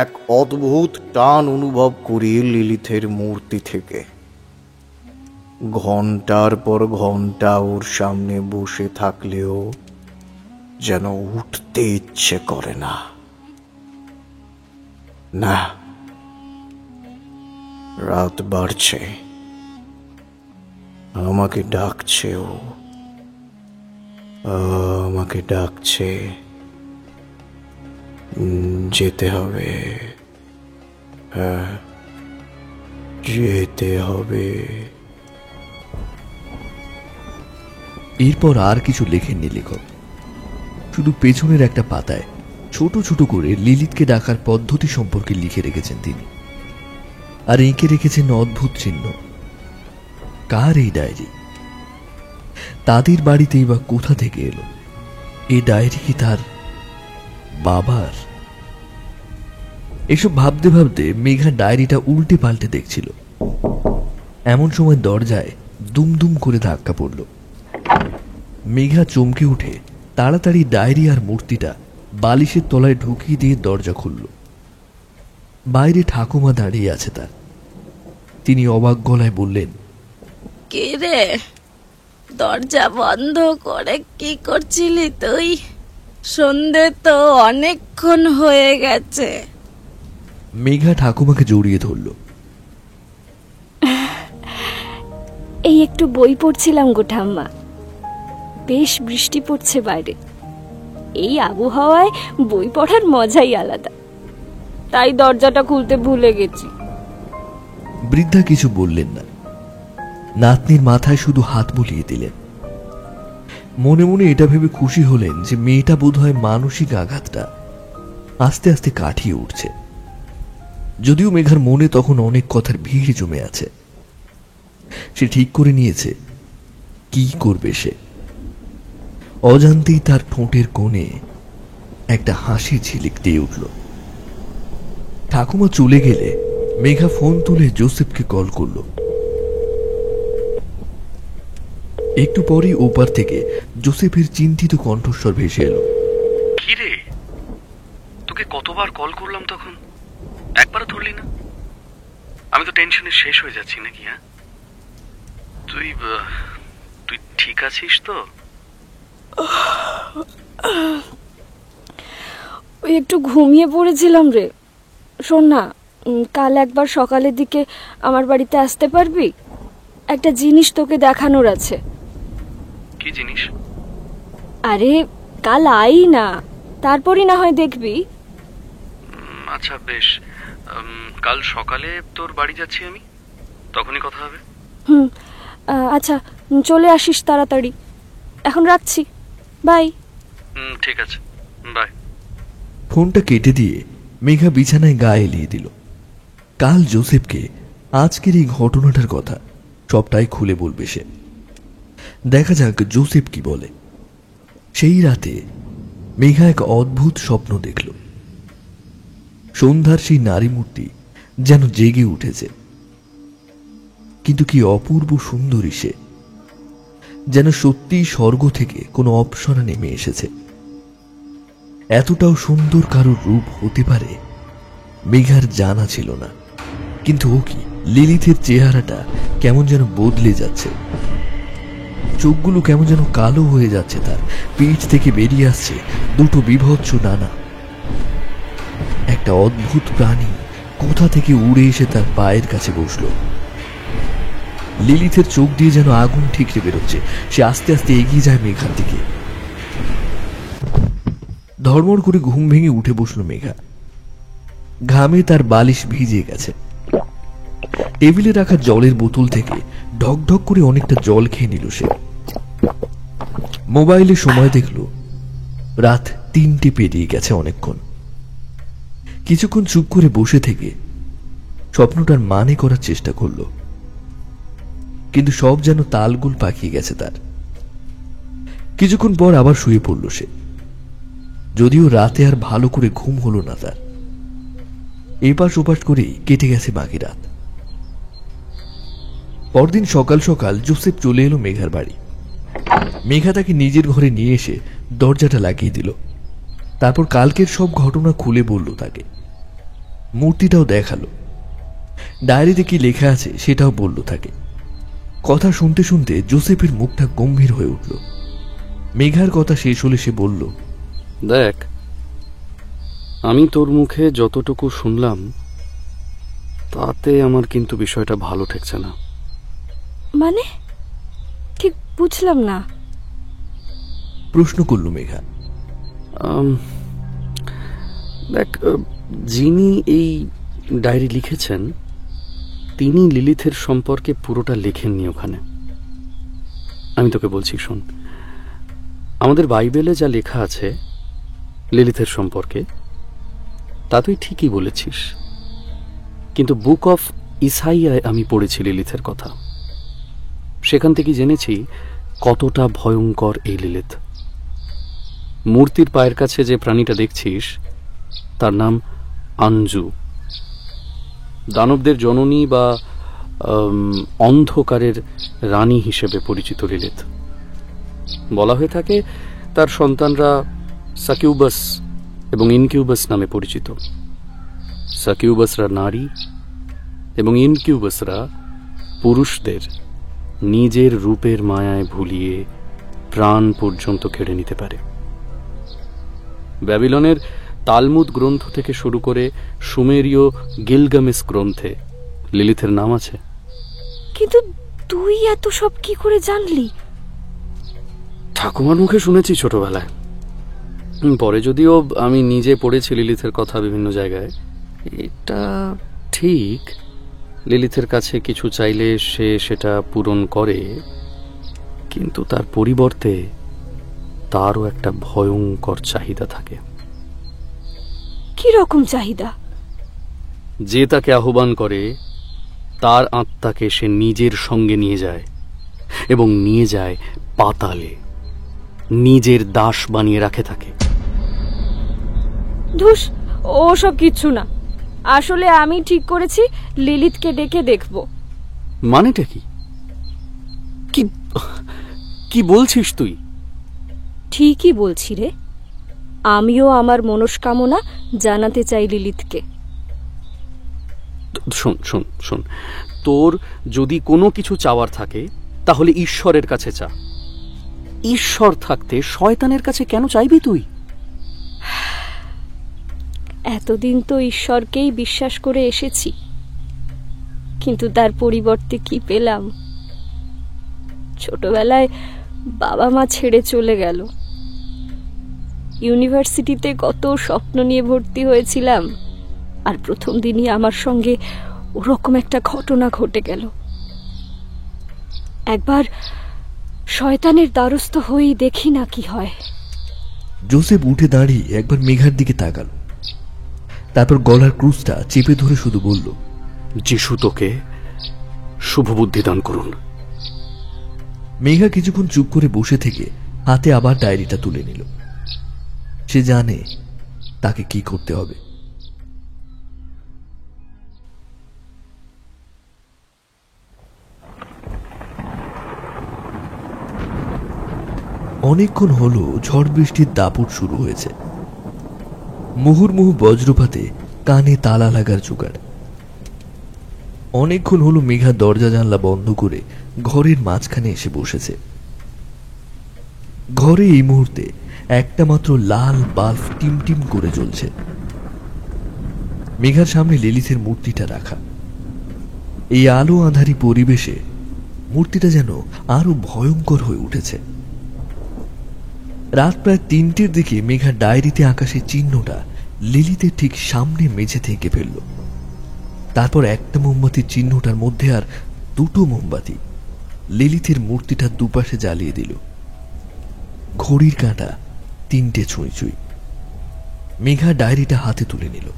এক অদ্ভুত টান অনুভব করি লিলিথের মূর্তি থেকে। ঘন্টার পর ঘন্টা ওর সামনে বসে থাকলেও যেন উঠতে ইচ্ছে করে না। না, রাত বাড়ছে, আমাকে ডাকছে ও, আমাকে ডাকছে। যেতে হবে, হ্যাঁ যেতে হবে। এরপর আর কিছু লেখেননি লেখক, শুধু পেছনের একটা পাতায় ছোট ছোট করে লিলিথকে ডাকার পদ্ধতি সম্পর্কে লিখে রেখেছেন তিনি। আর এঁকে রেখেছেন অদ্ভুত চিহ্ন। কার এই ডায়েরি? তাদের বাড়িতেই বা কোথা থেকে এলো? এই ডায়েরি কি তার বাবার? এসব ভাবতে ভাবতে মেঘা ডায়েরিটা উল্টে পাল্টে দেখছিল। এমন সময় দরজায় দুমদুম করে ধাক্কা পড়ল। মেঘা চমকে উঠে তাড়াতাড়ি ডায়েরি আর মূর্তিটা বালিশের তলায় ঢুকিয়ে দিয়ে দরজা খুলল। বাইরে ঠাকুমা দাঁড়িয়ে আছে তার। তিনি অবাক গলায় বললেন, কে রে, দরজা বন্ধ করে কি করছিলি তুই? সন্ধে তো অনেকক্ষণ হয়ে গেছে। মেঘা ঠাকুমাকে জড়িয়ে ধরল। এই একটু বই পড়ছিলাম গো ঠাম্মা, বেশ বৃষ্টি পড়ছে বাইরে। এই আবহাওয়ায় বই পড়ার মজাই আলাদা, তাই দরজাটা খুলতে ভুলে গেছি। বৃদ্ধা কিছু বললেন না, নাতনির মাথায় শুধু হাত বুলিয়ে দিলেন। মনে মনে এটা ভেবে খুশি হলেন যে মেয়েটা বোধহয় মানসিক আঘাতটা আস্তে আস্তে কাটিয়ে উঠছে। যদিও মেঘার মনে তখন অনেক কথার ভিড় জমে আছে। সে ঠিক করে নিয়েছে কি করবে সে। অজান্তেই তার ঠোঁটের কোণে একটা হাসি ঝিলিক দিয়ে উঠল। ঠাকুমা চলে গেলে মেঘা ফোন তুলে জোসেফকে কল করল। একটু পরেই ওপার থেকে জোসেফের চিন্তিত কণ্ঠস্বর ভেসে এলো। কি রে, তোকে কতবার কল করলাম, তখন একবারও ধরলি না? আমি তো টেনশনে শেষ হয়ে যাচ্ছি নাকি। হ্যাঁ, তুই ঠিক আছিস তো? ওই একটু ঘুমিয়ে পড়েছিলাম রে। শোন না, কাল একবার সকালের দিকে আমার বাড়িতে আসতে পারবি? একটা জিনিস তোকে দেখানোর আছে। কি জিনিস? আরে কাল আই না, তারপরই না হয় দেখবি। আচ্ছা বেশ, কাল সকালে তোর বাড়ি যাচ্ছি আমি, তখনই কথা হবে। আচ্ছা, চলে আসিস তাড়াতাড়ি। এখন রাখছি, বাই। ঠিক আছে, বাই। ফোনটা কেটে দিয়ে মেঘা বিছানায় গা এলিয়ে দিল। কাল জোসেফকে আজকের এই ঘটনাটার কথা সবটাই খুলে বলবে সে। দেখা যাক জোসেফ কি বলে। সেই রাতে মেঘা এক অদ্ভুত স্বপ্ন দেখল। সন্ধ্যার সেই নারী মূর্তি যেন জেগে উঠেছে, কিন্তু কি অপূর্ব সুন্দরী সে, যেন সত্যিই স্বর্গ থেকে কোনো অপ্সরা নেমে এসেছে। এতটাও সুন্দর কারোর রূপ হতে পারে মেঘার জানা ছিল না। কিন্তু ও কি, লিলিথের চেহারাটা কেমন যেন বদলে যাচ্ছে, চোখগুলো কেমন যেন কালো হয়ে যাচ্ছে, তার পিঠ থেকে বেরিয়ে আসছে দুটো বিভৎস ডানা। একটা অদ্ভুত প্রাণী কোথা থেকে উড়ে এসে তার পায়ের কাছে বসলো। লিলিথের চোখ দিয়ে যেন আগুন ঠিকরে বেরোচ্ছে। সে আস্তে আস্তে এগিয়ে যায় মেঘার দিকে। ধর্মর করে ঘুম ভেঙে উঠে বসলো মেঘা। ঘামে তার বালিশ ভিজে গেছে। টেবিলে রাখা জলের বোতল থেকে ঢক ঢক করে অনেকটা জল খেয়ে নিল সে। মোবাইলে সময় দেখল রাত 3টে পেরিয়ে গেছে অনেকক্ষণ। কিছুক্ষণ চুপ করে বসে থেকে স্বপ্নটার মানে করার চেষ্টা করল, কিন্তু সব যেন তালগোল পাকিয়ে গেছে তার। কিছুক্ষণ পর আবার শুয়ে পড়ল সে, যদিও রাতে আর ভালো করে ঘুম হলো না তার। এপাশ ওপাশ করেই কেটে গেছে বাকি রাত। পরদিন সকাল সকাল জোসেফ চলে এলো মেঘার বাড়ি। মেঘা তাকে নিজের ঘরে নিয়ে এসে দরজাটা লাগিয়ে দিল। তারপর কালকের সব ঘটনা খুলে বলল তাকে। মূর্তিটাও দেখালো, ডায়েরিতে কি লেখা আছে সেটাও বলল তাকে। কথা শুনতে শুনতে জোসেফের মুখটা গম্ভীর হয়ে উঠল। মেঘার কথা শেষ হলে সে বলল, দেখ, আমি তোর মুখে যতটুকু শুনলাম তাতে আমার কিন্তু বিষয়টা ভালো ঠেকছে না। মানে ঠিক বুঝলাম না। প্রশ্ন করল মেঘা। দেখ, যিনি এই ডায়েরি লিখেছেন তিনি লিলিথের সম্পর্কে পুরোটা লেখেননি ওখানে। আমি তোকে বলছি, শোন, আমাদের বাইবেলে যা লেখা আছে লিলিথের সম্পর্কে তা তুই ঠিকই বলেছিস, কিন্তু বুক অফ ইসাইয়ায় আমি পড়েছি লিলিথের কথা। সেখান থেকে জেনেছি কতটা ভয়ঙ্কর এই লিলিথ। মূর্তির পায়ের কাছে যে প্রাণীটা দেখছিস তার নাম আঞ্জু। দানবদের জননী বা অন্ধকারের রানী হিসেবে পরিচিত লিলিথ। বলা হয়ে থাকে তার সন্তানরা সাকিউবাস এবং ইনকিউবাস নামে পরিচিত। সাকিউবাসরা নারী এবং ইনকিউবাসরা পুরুষদের নিজের রূপের মায়ায় ভুলিয়ে প্রাণ পর্যন্ত কেড়ে নিতে পারে। ব্যাবিলনের তালমুদ গ্রন্থ থেকে শুরু করে সুমেরীয় গিলগামেশ গ্রন্থে লিলিথের নাম আছে। কিন্তু তুই এত সব কি করে জানলি? ঠাকুমার মুখে শুনেছি ছোটবেলায়, পরে যদিও আমি নিজে পড়েছি লিলিথের কথা বিভিন্ন জায়গায়। এটা ঠিক, লিলিথের কাছে কিছু চাইলে সে সেটা পূরণ করে, কিন্তু তার পরিবর্তে তারও একটা ভয়ঙ্কর চাহিদা থাকে। কি রকম চাহিদা? যে তাকে আহ্বান করে তার আত্মাকে সে নিজের সঙ্গে নিয়ে যায়, এবং নিয়ে যায় পাতালে, নিজের দাস বানিয়ে রাখে থাকে। ধুস, ওসব কিচ্ছু না। আসলে আমি ঠিক করেছি লিলিথকে ডেকে দেখব। মানেটা কি? কি বলছিস তুই? ঠিকই বলছি রে, আমিও আমার মনস্কামনা জানাতে চাই লিলিথকে। শোন শোন শোন, তোর যদি কোনো কিছু চাওয়ার থাকে তাহলে ঈশ্বরের কাছে চা। ঈশ্বর থাকতে শয়তানের কাছে কেন চাইবি তুই? এতদিন তো ঈশ্বরকেই বিশ্বাস করে এসেছি, কিন্তু তার পরিবর্তে কি পেলাম? ছোটবেলায় বাবা মা ছেড়ে চলে গেল। ইউনিভার্সিটিতে কত স্বপ্ন নিয়ে ভর্তি হয়েছিলাম, আর প্রথম দিনই আমার সঙ্গে ওরকম একটা ঘটনা ঘটে গেল। একবার শয়তানের দ্বারস্থ হয়েই দেখি না কি হয়। জোসেফ উঠে দাঁড়িয়ে একবার মেঘার দিকে তাকাল, তারপর গলার ক্রুশটা চেপে ধরে শুধু বলল, যিশু তোকে শুভ বুদ্ধি দান করুন। মেঘা কিছুক্ষণ চুপ করে বসে থেকে হাতে আবার ডায়েরিটা তুলে নিল। সে জানে তাকে কি করতে হবে। অনেকক্ষণ হলো ঝড় বৃষ্টির দাপট শুরু হয়েছে। মুহুর্মুহু বজ্রপাতে কানে তালা লাগার জোগাড়। অনেকক্ষণ হলো মেঘা দরজা জানলা বন্ধ করে ঘরের মাঝখানে এসে বসেছে। ঘরে এই মুহূর্তে একটা মাত্র লাল বাল্ব টিমটিম করে জ্বলছে। মেঘার সামনে লিলিথের মূর্তিটা রাখা। এই আলো আঁধারি পরিবেশে মূর্তিটা যেন আরো ভয়ঙ্কর হয়ে উঠেছে। রাত প্রায় ৩টের দিকে মেঘা ডায়েরিতে আকাশের চিহ্নটা লিলিথের ঠিক সামনে মেঝে থেকে ফেলল। তারপর একটা মোমবাতির চিহ্নটার মধ্যে আর দুটো মোমবাতি লিলিথের মূর্তিটার দুপাশে জ্বালিয়ে দিল। ঘড়ির কাঁটা ৩টে ছুঁই ছুঁই। মেঘা ডায়েরিটা হাতে তুলে নিল।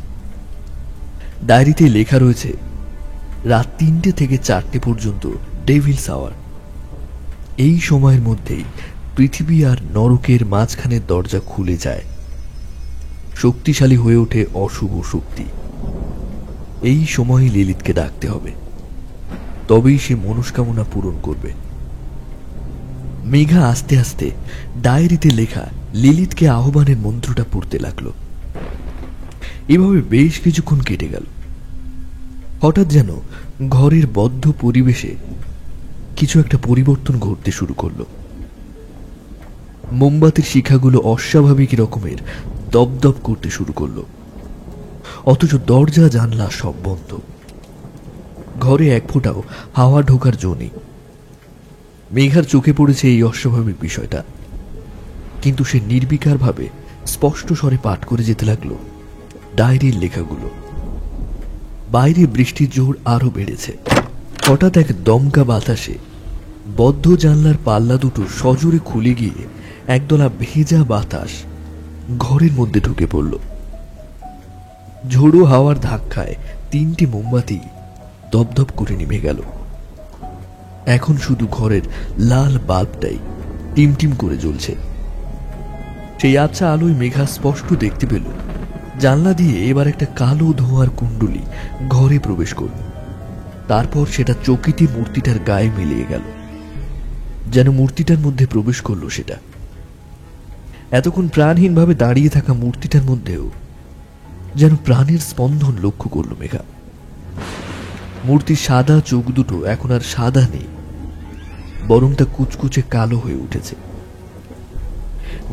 ডায়েরিতে লেখা রয়েছে, রাত ৩টে থেকে ৪টে পর্যন্ত ডেভিলস আওয়ার। এই সময়ের মধ্যেই পৃথিবী আর নরকের মাঝখানের দরজা খুলে যায়। শক্তিশালী হয়ে ওঠে অশুভ শক্তি। এই সময় লিলিথকে ডাকতে হবে, তবেই সে মনস্কামনা পূরণ করবে। মেঘা আস্তে আস্তে ডায়েরিতে লেখা লিলিথকে আহ্বানের মন্ত্রটা পড়তে লাগলো। এভাবে বেশ কিছুক্ষণ কেটে গেল। হঠাৎ যেন ঘরের বদ্ধ পরিবেশে কিছু একটা পরিবর্তন ঘটতে শুরু করলো। মোমবাতির শিখাগুলো অস্বাভাবিক রকমের দপদপ করতে শুরু করলো, অথচ দরজা জানলা সব বন্ধ। ঘরে এক ফোঁটাও হাওয়া ঢোকার জো নেই। মেঘার চোখে পড়েছে এই অস্বাভাবিক বিষয়টা, কিন্তু সে নির্বিকারভাবে স্পষ্ট স্বরে পাঠ করে যেতে লাগলো ডায়েরির লেখাগুলো। বাইরে বৃষ্টির জোর আরো বেড়েছে। হঠাৎ এক দমকা বাতাসে বদ্ধ জানলার পাল্লা দুটো সজোরে খুলে গিয়ে একদলা ভেজা বাতাস ঘরের মধ্যে ঢুকে পড়ল। ঝোড়ো হাওয়ার ধাক্কায় ৩টি মোমবাতি দপদপ করে নিভে গেল। এখন শুধু ঘরের লাল বাল্বটাই টিমটিম করে জ্বলছে। সেই আচ্ছা আলোয় মেঘা স্পষ্ট দেখতে পেল জানলা দিয়ে এবার একটা কালো ধোঁয়ার কুণ্ডলী ঘরে প্রবেশ করল। তারপর সেটা চকিতে মূর্তিটার গায়ে মিলিয়ে গেল, যেন মূর্তিটার মধ্যে প্রবেশ করলো সেটা। এতক্ষণ প্রাণহীনভাবে দাঁড়িয়ে থাকা মূর্তিটার মধ্যেও যেন প্রাণের স্পন্দন লক্ষ্য করল মেঘা। মূর্তির সাদা চোখ দুটো এখন আর সাদা নেই, বরং তা কুচকুচে কালো হয়ে উঠেছে।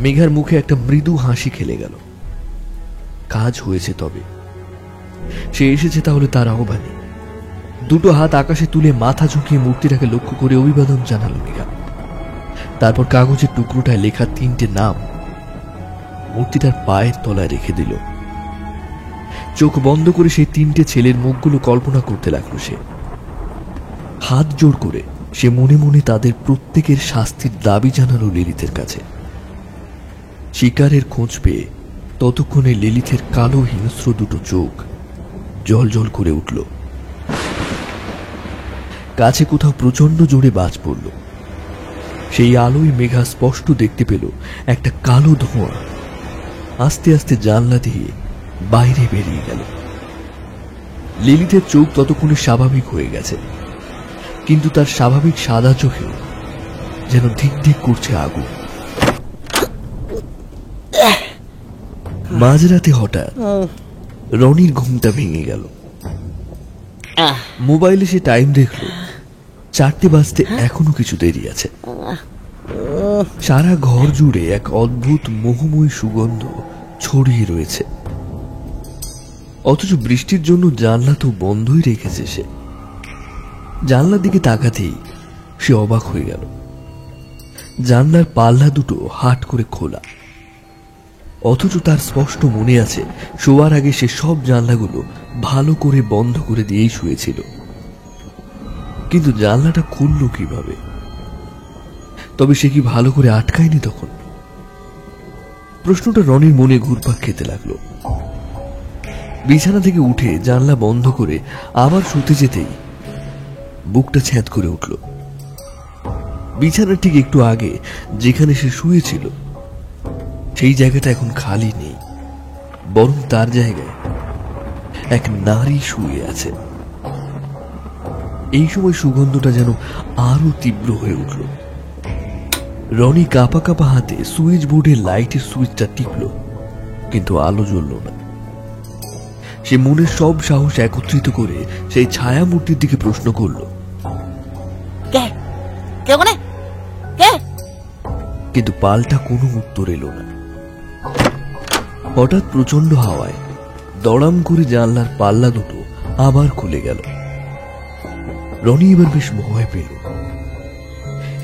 মেঘার মুখে একটা মৃদু হাসি খেলে গেল। কাজ হয়েছে। তবে সে এসেছে তাহলে তার আহ্বানে। দুটো হাত আকাশে তুলে মাথা ঝুঁকিয়ে মূর্তিটাকে লক্ষ্য করে অভিবাদন জানালো মেঘা। তারপর কাগজের টুকরোটায় লেখা 3টে নাম মূর্তিটার পায়ের তলায় রেখে দিল। চোখ বন্ধ করে সেই 3টে ছেলের মুখগুলো কল্পনা করতে লাগলো সে। হাত জোড় করে সে মনে মনে তাদের প্রত্যেকের শাস্তির দাবি জানালো লিলিথের কাছে। শিকারের খোঁজ পেয়ে ততক্ষণে লিলিথের কালো হিংস্র দুটো চোখ জল জল করে উঠল। কাছে কোথাও প্রচন্ড জোরে বাজ পড়ল। সেই আলোয় মেঘা স্পষ্ট দেখতে পেল একটা কালো ধোঁয়া আস্তে আস্তে জানলা দিয়ে বাইরে বেরিয়ে গেল। লিলিথের চোখ ততক্ষণে স্বাভাবিক হয়ে গেছে, কিন্তু তার স্বাভাবিক সাদা চোখেও যেন ধিক ধিক করছে আগুন। মাঝরাতে হঠাৎ রনির ঘুমটা ভেঙে গেল। মোবাইলে সে টাইম দেখল 4টে বাজতে এখনো কিছু দেরি আছে। সারা ঘর জুড়ে এক অদ্ভুত মোহময়ী সুগন্ধ ছড়িয়ে রয়েছে, অথচ বৃষ্টির জন্য জানলা তো বন্ধই রেখেছে সে। জানলার দিকে তাকাতেই সে অবাক হয়ে গেল। জানলার পাল্লা দুটো হাট করে খোলা, অথচ তার স্পষ্ট মনে আছে শোয়ার আগে সে সব জানলাগুলো ভালো করে বন্ধ করে দিয়েই শুয়েছিল। কিন্তু জানলাটা খুলল কিভাবে? তবে সে কি ভালো করে আটকায়নি তখন? প্রশ্নটা রনির মনে ঘুরপাক খেতে লাগলো। বিছানা থেকে উঠে জানলা বন্ধ করে আবার শুতে যেতেই বুকটা ছ্যাঁত করে উঠল। বিছানার ঠিক একটু আগে যেখানে সে শুয়েছিল সেই জায়গাটা এখন খালি নেই, বরং তার জায়গায় এক নারী শুয়ে আছে। এই সময় সুগন্ধটা যেন আরো তীব্র হয়ে উঠল। রনি কাঁপা কাঁপা হাতে সুইচ বোর্ডের লাইটের সুইচটা টিপল, কিন্তু আলো জ্বলল না। সে মনের সব সাহস একত্রিত করে সেই ছায়া মূর্তির দিকে প্রশ্ন করল, কে কে ওখানে কে? কিন্তু পাল্টা কোনো উত্তর এলো না। হঠাৎ প্রচন্ড হাওয়ায় দড়াম করে জানলার পাল্লা দুটো আবার খুলে গেল। রনি এবার বেশ ভয় পেল।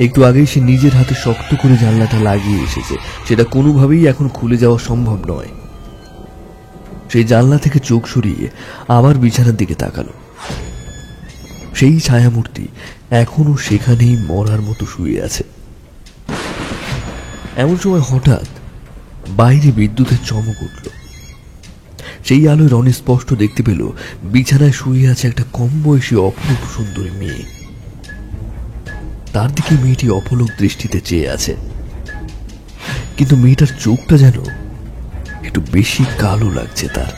একটু আগেই সে নিজের হাতে শক্ত করে জানলাটা লাগিয়ে এসেছে, সেটা কোনোভাবেই এখন খুলে যাওয়া সম্ভব নয়। সেই জানলা থেকে চোখ সরিয়ে আবার বিছানার দিকে তাকালো। সেই ছায়ামূর্তি এখনো সেখানেই মরার মতো শুয়ে আছে। এমন সময় হঠাৎ বাইরে বিদ্যুতের চমক উঠল। সেই আলোয় রনি স্পষ্ট দেখতে পেল বিছানায় শুয়ে আছে একটা কম বয়সী অপরূপ সুন্দরী মেয়ে। তার দিকে মেয়েটি অপলক দৃষ্টিতে চেয়ে আছে, কিন্তু মেয়েটার চোখটা যেন একটু বেশি কালো লাগছে তার।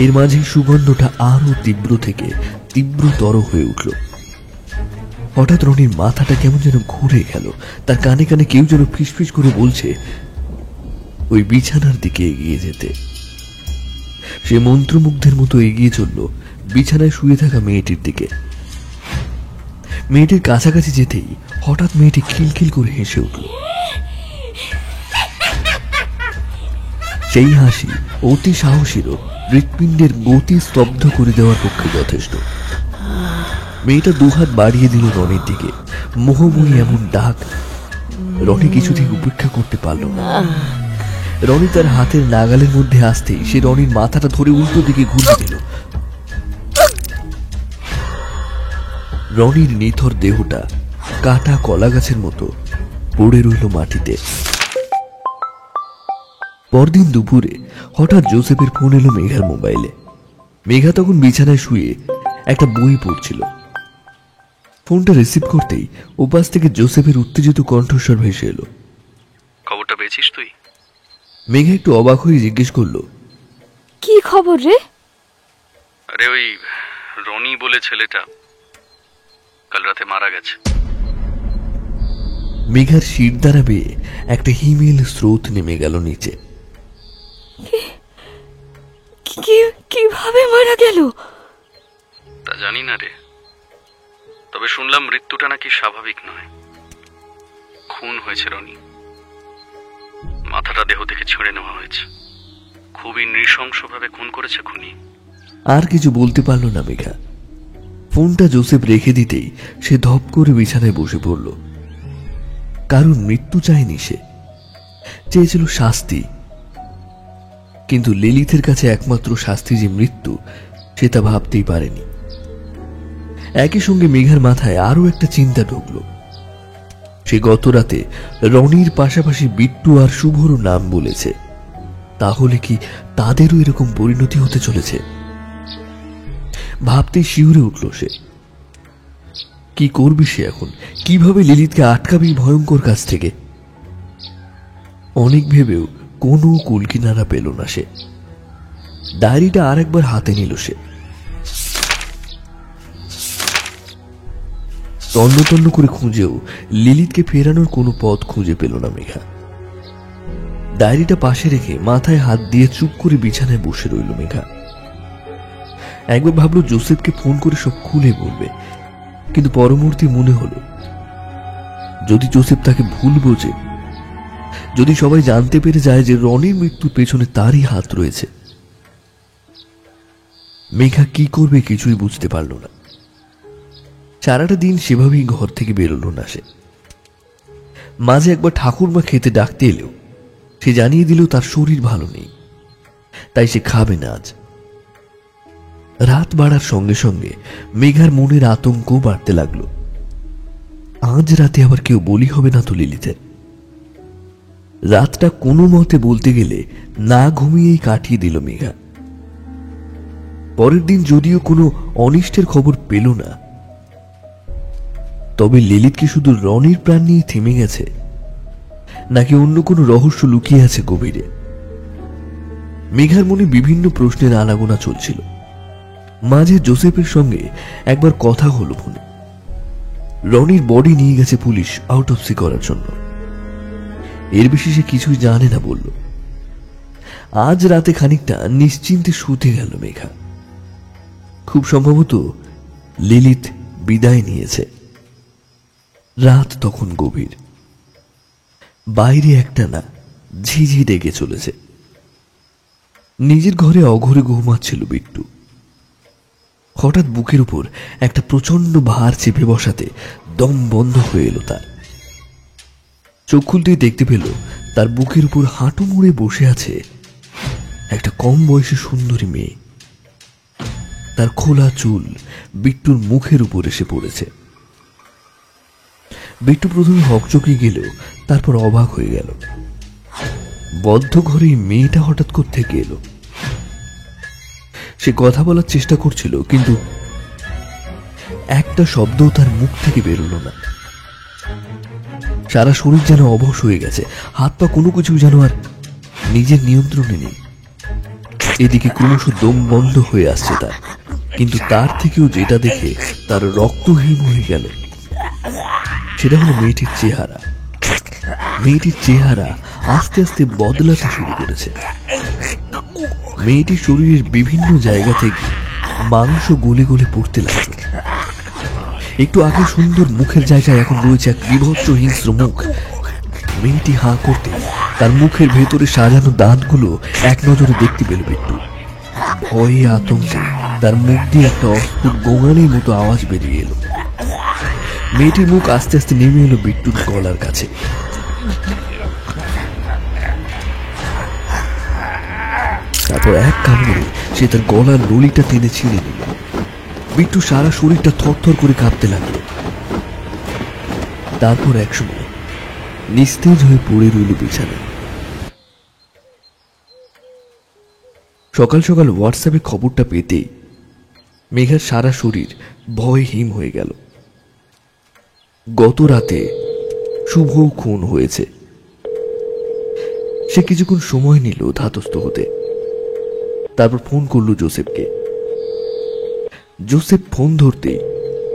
এর মাঝে সুগন্ধটা আরো তীব্র থেকে তীব্রতর হয়ে উঠল। হঠাৎ রনির মাথাটা কেমন যেন ঘুরে গেল। তার কানে কানে কেউ যেন ফিসফিস করে বলছে ওই বিছানার দিকে এগিয়ে যেতে। সে মন্ত্রমুগ্ধের মতো এগিয়ে চলল বিছানায় শুয়ে থাকা মেয়েটির দিকে। মেয়েটির কাছাকাছি যেতেই হঠাৎ মেয়েটি খিলখিল করে হেসে উঠল। সেই হাসি অতি সাহসীরও হৃৎপিণ্ডের গতি স্তব্ধ করে দেওয়ার পক্ষে যথেষ্ট। মেয়েটা দুহাত বাড়িয়ে দিল রনির দিকে। মোহময়ী এমন ডাক রনি কিছুতেই উপেক্ষা করতে পারল না। রনি তার হাতের নাগালের মধ্যে আসতেই সে রনির মাথাটা ধরে উল্টো দিকে ঘুরিয়ে দিল। রনির নিথর দেহটা কাটা কলা গাছের মতো পড়ে রইল মাটিতে। পরদিন দুপুরে হঠাৎ জোসেফের ফোন এলো মেঘার মোবাইলে। মেঘা তখন বিছানায় শুয়ে একটা বই পড়ছিল। ফোনটা রিসিভ করতেই ওপাশ থেকে জোসেফের উত্তেজিত কণ্ঠস্বর ভেসে এলো, খবরটা পেয়েছিস তুই? মেঘা একটু অবাক হয়ে জিজ্ঞেস করলো, কি খবর রে? আরে ওই রনি বলে ছেলেটা কাল রাতে মারা গেছে। মেঘার শির দ্বারা বেয়ে একটা হিমেল স্রোত নেমে গেল নিচে। কিভাবে মারা গেল? তা জানি না রে, তবে তবে শুনলাম মৃত্যুটা নাকি স্বাভাবিক নয়, খুন হয়েছে রনি। মাথাটা দেহ থেকে ছিঁড়ে নেওয়া হয়েছে। খুবই নৃশংসভাবে খুন করেছে খুনি। আর কিছু বলতে পারল না মেঘা। ফোনটা জোসেফ রেখে দিতেই সে ধপ করে বিছানায় বসে পড়ল। কারণ মৃত্যু চায়নি, সে চেয়েছিল শাস্তি। কিন্তু লিলিথের কাছে একমাত্র শাস্তি যে মৃত্যু, সে তা ভাবতেই পারেনি। একই সঙ্গে মেঘার মাথায় আরো একটা চিন্তা ঢুকল। সে গত রাতে রনির পাশাপাশি বিট্টু আর শুভরও নাম বলেছে। তাহলে কি তাদেরও এরকম পরিণতি হতে চলেছে? ভাবতেই শিউরে উঠল সে। কি করবি সে এখন? কিভাবে লিলিতকে আটকাবি ভয়ঙ্কর কাছ থেকে? অনেক ভেবেও কোনো কুলকিনারা পেল না সে। ডায়েরিটা আরেকবার হাতে নিল সে। তন্ন তন্ন করে খুঁজেও লিলিতকে ফেরানোর কোনো পথ খুঁজে পেল না মেঘা। ডায়েরিটা পাশে রেখে মাথায় হাত দিয়ে চুপ করে বিছানায় বসে রইল মেঘা। একবার ভাবলো জোসেফকে ফোন করে সব খুলে বলবে, কিন্তু পরমুহূর্তে মনে হলো যদি জোসেফ তাকে ভুল বোঝে, যদি সবাই জানতে পেরে যায় যে রনির মৃত্যুর পেছনে তারই হাত রয়েছে, মেঘা কি করবে কিছুই বুঝতে পারল না। সারাটা দিন সেভাবেই ঘর থেকে বেরোলো না সে। মাঝে একবার ঠাকুরমা খেতে ডাকতে এলেও সে জানিয়ে দিল তার শরীর ভালো নেই, তাই সে খাবে না আজ। রাত বাড়ার সঙ্গে সঙ্গে মেঘার মনের আতঙ্ক বাড়তে লাগলো। আজ রাতে আবার কেউ বলি হবে না তো লিলিতের? রাতটা কোনো মতে বলতে গেলে না ঘুমিয়েই কাটিয়ে দিল মেঘা। পরের দিন যদিও কোনো অনিষ্টের খবর পেল না, তবে লিলিত কি শুধু রনির প্রাণ নিয়ে থেমে গেছে, নাকি অন্য কোনো রহস্য লুকিয়ে আছে গভীরে? মেঘার মনে বিভিন্ন প্রশ্নের আনাগোনা চলছিল। মাঝে জোসেফের সঙ্গে একবার কথা হলো ফোনে। রনির বডি নিয়ে গেছে পুলিশ আউটপসি করার জন্য। এর বেশি সে কিছুই জানে না বলল। আজ রাতে খানিকটা নিশ্চিন্তে শুতে গেল মেঘা। খুব সম্ভবত লিলিত বিদায় নিয়েছে। রাত তখন গভীর। বাইরে একটা না ঝিঝি ডেকে চলেছে। নিজের ঘরে অঘরে ঘুমাচ্ছিল বিট্টু। হঠাৎ বুকের উপর একটা প্রচন্ড ভার চেপে বসাতে দম বন্ধ হয়ে এলো তার। চোখ খুলতেই দেখতে পেল তার বুকের উপর হাঁটু মুড়ে বসে আছে একটা কম বয়সী সুন্দরী মেয়ে। তার খোলা চুল বিট্টুর মুখের উপর এসে পড়েছে। বিট্টু প্রথমে হকচকিয়ে গেলেও তারপর অবাক হয়ে গেল। বদ্ধ ঘরে মেয়েটা হঠাৎ কোত্থেকে এলো? সে কথা বলার চেষ্টা করছিল, কিন্তু একটা শব্দও তার মুখ থেকে বেরোলো না। সারা শরীর যেন অবশ হয়ে গেছে, হাত পা কোনো কিছু যেন আর নিজের নিয়ন্ত্রণে নেই। এদিকে ক্রমশ দম বন্ধ হয়ে আসছে তার, কিন্তু তার থেকেও যেটা দেখে তার রক্তহীন হয়ে গেল সেটা হলো মেয়েটির চেহারা। মেয়েটির চেহারা আস্তে আস্তে বদলাতে শুরু করেছে। মেয়েটির শরীরের বিভিন্ন জায়গা থেকে মাংস গলে গলে পড়তে লাগলো। একটু আগে সুন্দর মুখের জায়গায় এখন রয়েছে এক বিভৎস হিংস্র মুখ। মেয়েটি হাঁ করতে তার মুখের ভেতরে সাজানো দাঁতগুলো এক নজরে দেখতে পেল বিট্টু। ভয়ে আতঙ্কে তার মুখ দিয়ে একটা অস্ফুট গোঙানির মতো আওয়াজ বেরিয়ে এলো। মেয়েটির মুখ আস্তে আস্তে নেমে এলো বিট্টুর গলার কাছে। তারপর এক কামড়ে সে তার গলার নলিটা টেনে ছিঁড়ে নিল। বিট্টু সারা শরীরটা থরথর করে কাঁপতে লাগলো। তারপর একসময় নিস্তেজ হয়ে পড়ে রইল বিছানায়। সকাল সকাল হোয়াটসঅ্যাপে খবরটা পেতেই মেঘার সারা শরীর ভয় হিম হয়ে গেল। গত রাতে শুভ খুন হয়েছে। সে কিছুক্ষণ সময় নিল ধাতস্থ হতে। তারপর ফোন করলো জোসেফকে। জোসেফ ফোন ধরতেই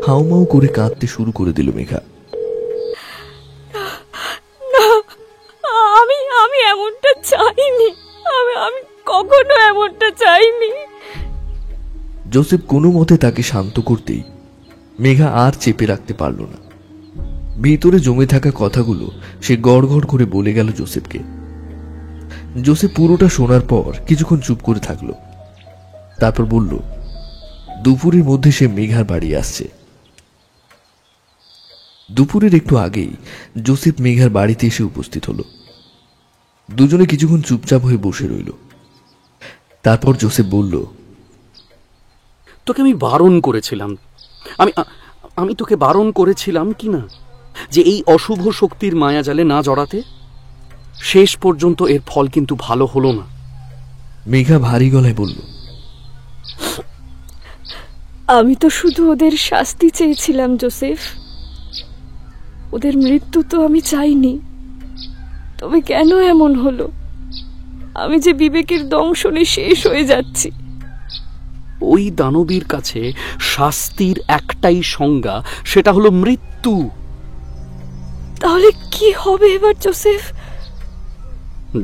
হাউমাউ করে কাঁদতে শুরু করে দিল মেঘা। আমি আমি এমনটা চাইনি। আমি কখনো এমনটা চাইনি। জোসেফ কোনো মতে তাকে শান্ত করতেই মেঘা আর চেপে রাখতে পারল না। ভিতরে জমে থাকা কথাগুলো সে গড় গড় করে বলে গেল জোসেফকে। জোসেফ পুরোটা শোনার পর কিছুক্ষণ চুপ করে থাকলো। তারপর বলল, দুপুরের মধ্যে সে মেঘার বাড়ি আসছে। দুপুরের একটু আগেই জোসেফ মেঘার বাড়িতে এসে উপস্থিত হলো। দুজনে কিছুক্ষণ চুপচাপ হয়ে বসে রইল। তারপর জোসেফ বলল, তোকে আমি বারণ করেছিলাম, আমি তোকে বারণ করেছিলাম কি না যে এই অশুভ শক্তির মায়াজালে না জড়াতে? শেষ পর্যন্ত এর ফল কিন্তু ভালো হলো না। মেঘা ভারী গলায় বলল, আমি তো শুধু ওদের শাস্তি চেয়েছিলাম জোসেফ, ওদের মৃত্যু তো আমি চাইনি। তবে কেন এমন হলো? আমি যে বিবেকের দংশনে শেষ হয়ে যাচ্ছি। ওই দানবীর কাছে শাস্তির একটাই সংজ্ঞা, সেটা হলো মৃত্যু। তাহলে কি হবে এবার জোসেফ?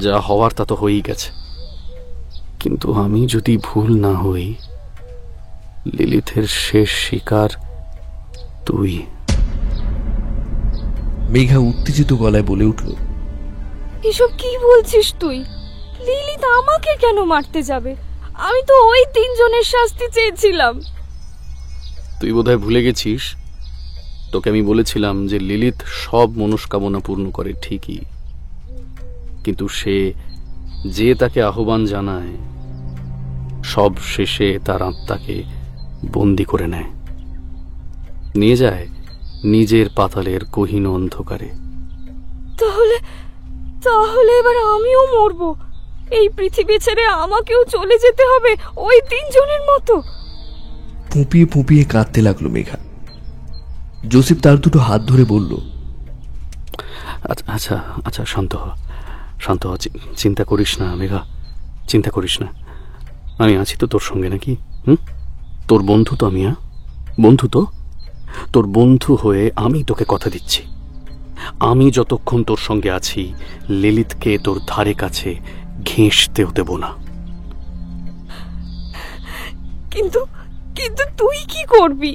যা হওয়ার তা তো হয়েই গেছে, কিন্তু আমি যদি ভুল না হই, লিলিথের শেষ শিকার তুই। মেঘা উত্তেজিত গলায় বলে উঠল, এসব কি বলছিস তুই? লিলিত আমাকে কেন মারতে যাবে? আমি তো ওই তিনজনের শাস্তি চেয়েছিলাম। তুই বোধহয় ভুলে গেছিস, তোকে আমি বলেছিলাম যে লিলিথ সব মনস্কামনা পূর্ণ করে ঠিকই, কিন্তু সে যে তাকে আহ্বান জানায় সব শেষে তার আত্মাকে বন্দি করে নেয়, নিয়ে যায় নিজের পাতালের গহীন অন্ধকারে। তাহলে তাহলে এবার আমিও মরবো? এই পৃথিবী ছেড়ে আমাকেও চলে যেতে হবে ওই তিনজনের মতো? ফুঁপিয়ে ফুঁপিয়ে কাঁদতে লাগলো মেঘা। জোসেফ তার দুটো হাত ধরে বলল, আচ্ছা আচ্ছা, শান্ত হ, শান্ত হ, চিন্তা করিস না মেঘা, চিন্তা করিস না। আমি আছি তো তোর সঙ্গে, নাকি? তোর বন্ধু তো আমি, বন্ধু তো, তোর বন্ধু হয়ে আমি তোকে কথা দিচ্ছি, আমি যতক্ষণ তোর সঙ্গে আছি লিলিথকে তোর ধারে কাছে ঘেঁষতেও দেব না। কিন্তু কিন্তু তুই কি করবি?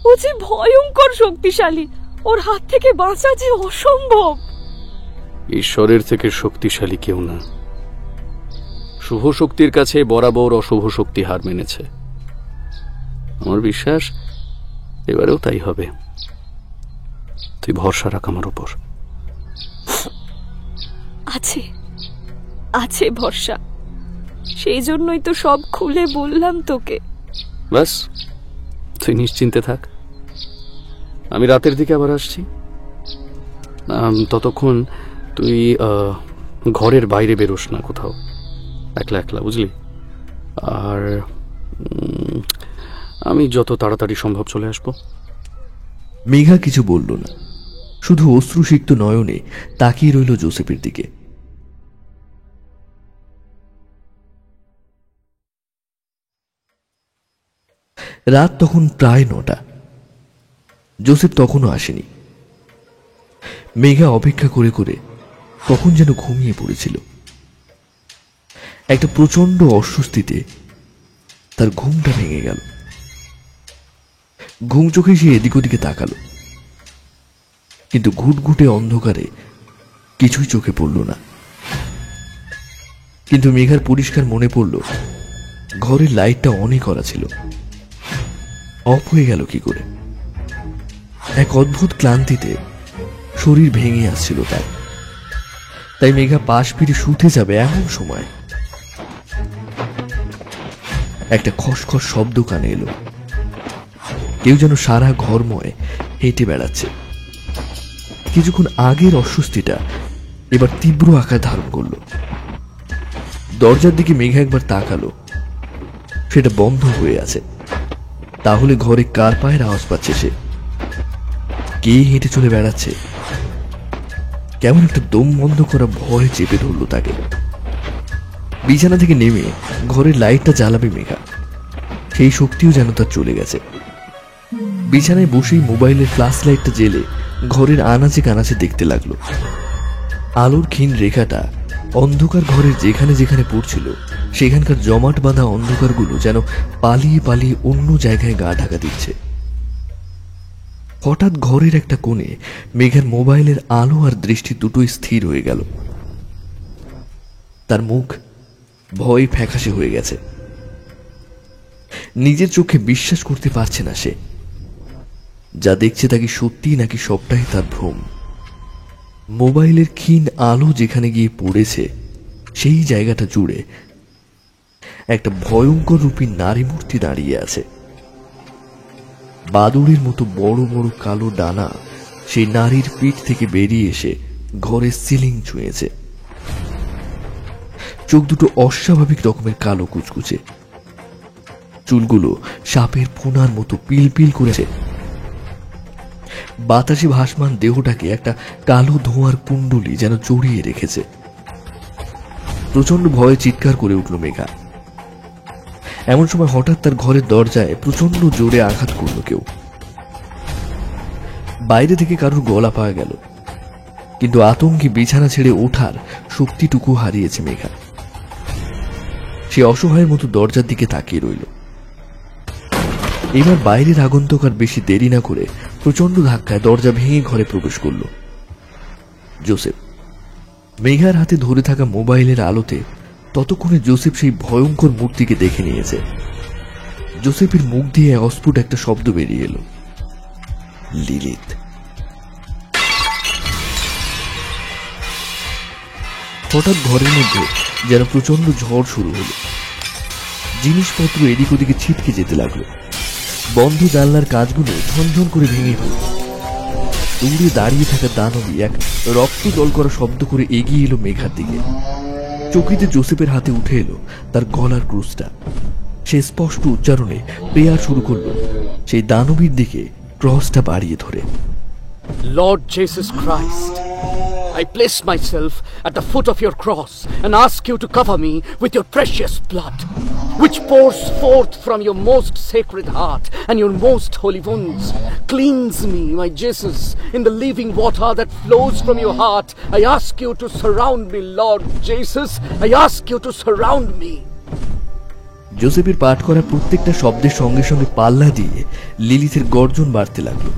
ও যে ভয়ঙ্কর শক্তিশালী, ওর হাত থেকে বাঁচা যে অসম্ভব। ঈশ্বরের থেকে শক্তিশালী কেউ না। শুভ শক্তির কাছে বরাবর অশুভ শক্তি হার মেনেছে। আমার বিশ্বাস এবারেও তাই হবে। তুই ভরসা রাখ আমার উপর। আছে আছে ভরসা, সেই জন্যই তো সব খুলে বললাম তোকে। ব্যাস, তুই নিশ্চিন্তে থাক। আমি রাতের দিকে আবার আসছি, ততক্ষণ তুই ঘরের বাইরে বেরোস না কোথাও, একলা একলা, বুঝলি? আর আমি যত তাড়াতাড়ি সম্ভব চলে আসবো। মেঘা কিছু বলল না, শুধু অশ্রুসিক্ত নয়নে তাকিয়ে রইল জোসেফের দিকে। রাত তখন প্রায় 9টা। জোসেফ তখনও আসেনি। মেঘা অপেক্ষা করে করে কখন যেন ঘুমিয়ে পড়েছিল। একটা প্রচন্ড অস্বস্তিতে তার ঘুমটা ভেঙে গেল। ঘুম চোখে সে এদিক ওদিকে তাকালো, কিন্তু ঘুটঘুটে অন্ধকারে কিছুই চোখে পড়ল না। কিন্তু মেঘার পরিষ্কার মনে পড়ল ঘরের লাইটটা অনই করা ছিল। অফ হয়ে গেল কি করে? এক অদ্ভুত ক্লান্তিতে শরীর ভেঙে আসছিল তাই মেঘা পাশ ফিরে শুতে যাবে এমন সময় একটা খসখস শব্দ কানে এলো। কেউ যেন সারা ঘরময় হেঁটে বেড়াচ্ছে। কিছুক্ষণ আগের অস্বস্তিটা এবার তীব্র আকার ধারণ করলো। দরজার দিকে মেঘা একবার তাকালো, সেটা বন্ধ হয়ে আছে। তাহলে ঘরে কার পায়ের আওয়াজ পাচ্ছে সে? কে হেঁটে চলে বেড়াচ্ছে? কেমন একটা দম বন্ধ করা ভয় চেপে ধরলো তাকে। বিছানা থেকে নেমে ঘরের লাইটটা জ্বালাবে মেঘা, সেই শক্তিও যেন তার চলে গেছে। বিছানায় বসেই মোবাইলের ফ্ল্যাশ লাইটটা জ্বেলে ঘরের আনাচে কানাচে দেখতে লাগলো। আলোর ক্ষীণ রেখাটা অন্ধকার ঘরের যেখানে যেখানে পড়ছিল সেখানকার জমাট বাঁধা অন্ধকারগুলো যেন পালিয়ে পালিয়ে অন্য জায়গায় গা ঢাকা দিচ্ছে। হঠাৎ ঘরের একটা কোণে মেঘার মোবাইলের আলো আর দৃষ্টি দুটোই স্থির হয়ে গেল। তার মুখ ভয়ে ফ্যাকাশে হয়ে গেছে। নিজের চোখে বিশ্বাস করতে পারছে না সে। যা দেখছে তা কি সত্যি নাকি সবটাই তার ভ্রম। মোবাইলের ক্ষীণ আলো যেখানে গিয়ে পড়েছে সেই জায়গাটা জুড়ে একটা ভয়ঙ্কর রূপী নারী মূর্তি দাঁড়িয়ে আছে। বাদুড়ের মতো বড় বড় কালো ডানা সেই নারীর পিঠ থেকে বেরিয়ে এসে ঘরের সিলিং ছুঁয়েছে। চোখ দুটো অস্বাভাবিক রকমের কালো কুচকুচে, চুলগুলো সাপের ফোনার মতো পিল পিল করেছে। বাতাসে ভাসমান দেহটাকে একটা কালো ধোঁয়ার কুণ্ডলি যেন জড়িয়ে রেখেছে। প্রচন্ড ভয়ে চিৎকার করে উঠল মেঘা। এমন সময় হঠাৎ তার ঘরের দরজায় প্রচন্ড জোরে আঘাত করল কেউ। বাইরে থেকে কারোর গলা পাওয়া গেল, কিন্তু আতঙ্কে বিছানা ছেড়ে ওঠার শক্তিটুকু হারিয়েছে মেঘা। সে অসহায়ের মতো দরজার দিকে তাকিয়ে রইল। এবার বাইরের আগন্তুক আর বেশি দেরি না করে প্রচন্ড ধাক্কায় দরজা ভেঙে ঘরে প্রবেশ করল জোসেফ। মেঘার হাতে ধরে থাকা মোবাইলের আলোতে ততক্ষণে জোসেফ সেই ভয়ঙ্কর মূর্তিকে দেখে নিয়েছে। জোসেফের মুখ দিয়ে অস্ফুট একটা শব্দ বেরিয়ে এলো, লিলিত। হঠাৎ ঘরের মধ্যে যেন প্রচন্ড ঝড় শুরু হলো। জিনিসপত্র এদিক ওদিকে ছিটকে যেতে লাগলো। বন্ধ জানলার কাজগুলো ঝনঝন করে ভেঙে পড়ল। দূরে দাঁড়িয়ে থাকা দানবী এক রক্ত জল করা শব্দ করে এগিয়ে এলো মেঘার দিকে। চকিতে জোসেফের হাতে উঠে এলো তার গলার ক্রুশটা। সে স্পষ্ট উচ্চারণে প্রেয়ার শুরু করলো সেই দানবীর দিকে ক্রসটা বাড়িয়ে ধরে। Lord Jesus Christ, I place myself at the foot of your cross and ask you to cover me with your precious blood, which pours forth from your most sacred heart and your most holy wounds. Cleanse me, my Jesus, in the living water that flows from your heart. I ask you to surround me, Lord Jesus. I ask you to surround me. জোসেফের পাঠ করা প্রত্যেকটা শব্দের সঙ্গে সঙ্গে পাল্লা দিয়ে লিলিথের গর্জন বাড়তে লাগলো।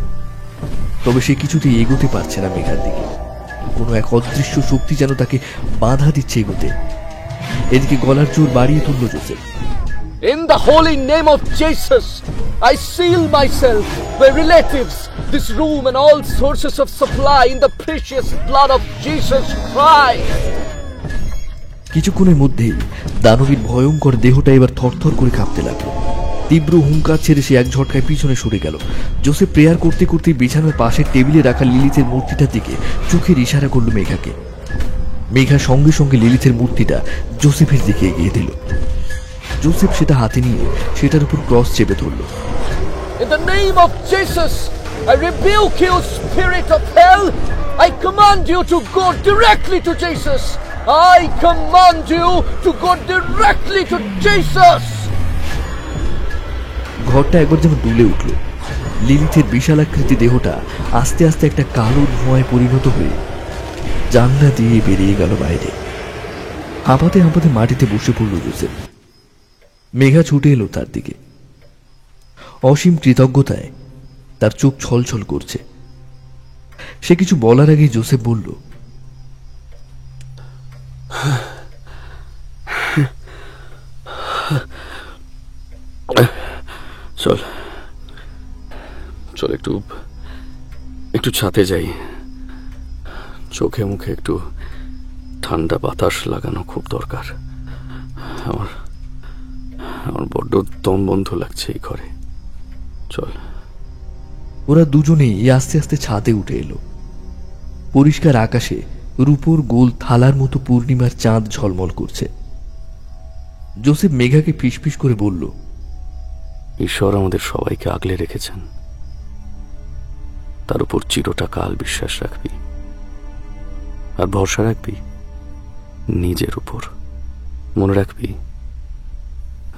তবে সে কিছুতেই এগোতে পারছে না মেঘার দিকে। কোনো এক অদৃশ্য শক্তি যেন তাকে বাধা দিচ্ছে এগোতে। এদিকে গলার জোর বাড়িয়ে তুলল Joseph. In the holy name of Jesus, I seal myself, my relatives, this room and all sources of supply in the precious blood of Jesus Christ. কিছুক্ষণের মধ্যেই দানবীর ভয়ঙ্কর দেহটা এবার থরথর করে কাঁপতে লাগলো। তীব্র হুঙ্কার ছেড়ে সে এক ঝটকায় পিছনে সরে গেল। জোসেফ প্রেয়ার করতে করতে বিছানার পাশে টেবিলে রাখা লিলিথের মূর্তিটার দিকে চোখের ইশারা করল মেঘাকে। মেঘা সঙ্গে সঙ্গে লিলিথের মূর্তিটা জোসেফের দিকে এগিয়ে দিল। জোসেফ সেটা হাতে নিয়ে সেটার উপর ক্রস চেপে ধরল। In the name of Jesus, I rebuke you, spirit of hell. I command you to go directly to Jesus. I command you to go directly to Jesus. ঘরটা একবার যেন দুলে উঠল। লিলিথের বিশালাকৃতি দেহটা আস্তে আস্তে একটা কালো ধোঁয়ায় পরিণত হয়ে জানলা দিয়ে বেরিয়ে গেল বাইরে। হাঁপাতে হাঁপাতে মাটিতে বসে পড়ল জোসেফ। মেঘা ছুটে এলো তার দিকে। অসীম কৃতজ্ঞতায় তার চোখ ছলছল করছে। সে কিছু বলার আগেই জোসেফ বলল, চল চল একটু একটু ছাদে যাই। চোখে মুখে একটু ঠান্ডা বাতাস লাগানো খুব দরকার। আমার আমার বড্ড দম বন্ধ লাগছে এই ঘরে। চল। ওরা দুজনেই আস্তে আস্তে ছাদে উঠে এলো। পরিষ্কার আকাশে রূপোর গোল থালার মতো পূর্ণিমার চাঁদ ঝলমল করছে। জোসেফ মেঘাকে ফিসফিস করে বলল, ঈশ্বর আমাদের সবাইকে আগলে রেখেছেন, তার উপর চিরটা কাল বিশ্বাস রাখবি আর ভরসা রাখবি নিজের উপর। মনে রাখবি,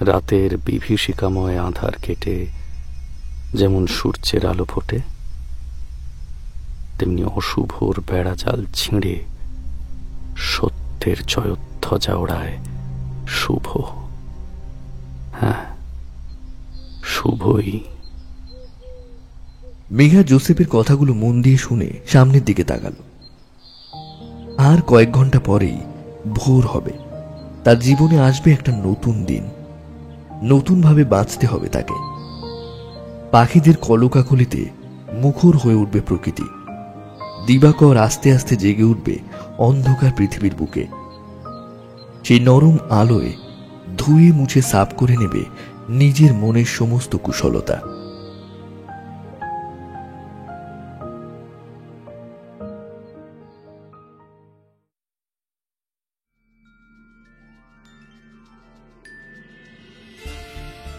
রাতের বিভীষিকাময় আঁধার কেটে যেমন সূর্যের আলো ফোটে, তেমনি অশুভর বেড়াজাল ছিঁড়ে সত্যের জয়োধ্বজা ওড়ায় শুভ। হ্যাঁ, শুভই। মেঘা জোসেফের কথাগুলো মন দিয়ে শুনে সামনের দিকে তাকালো। আর কয়েক ঘন্টা পরেই ভোর হবে। তার জীবনে আসবে একটা নতুন দিন, নতুনভাবে বাঁচতে হবে তাকে। পাখিদের কলকাকলিতে মুখর হয়ে উঠবে প্রকৃতি। দিবাকর আস্তে আস্তে জেগে উঠবে অন্ধকার পৃথিবীর বুকে। সেই নরম আলোয় ধুয়ে মুছে সাফ করে নেবে নিজের মনের সমস্ত কুশলতা।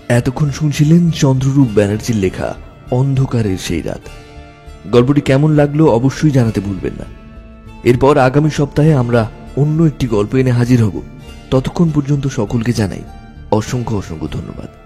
এতক্ষণ শুনছিলেন চন্দ্ররূপ ব্যানার্জির লেখা অন্ধকারের সেই রাত। গল্পটি কেমন লাগলো অবশ্যই জানাতে ভুলবেন না। এরপর আগামী সপ্তাহে আমরা অন্য একটি গল্প এনে হাজির হব। ততক্ষণ পর্যন্ত সকলকে জানাই অসংখ্য অসংখ্য ধন্যবাদ।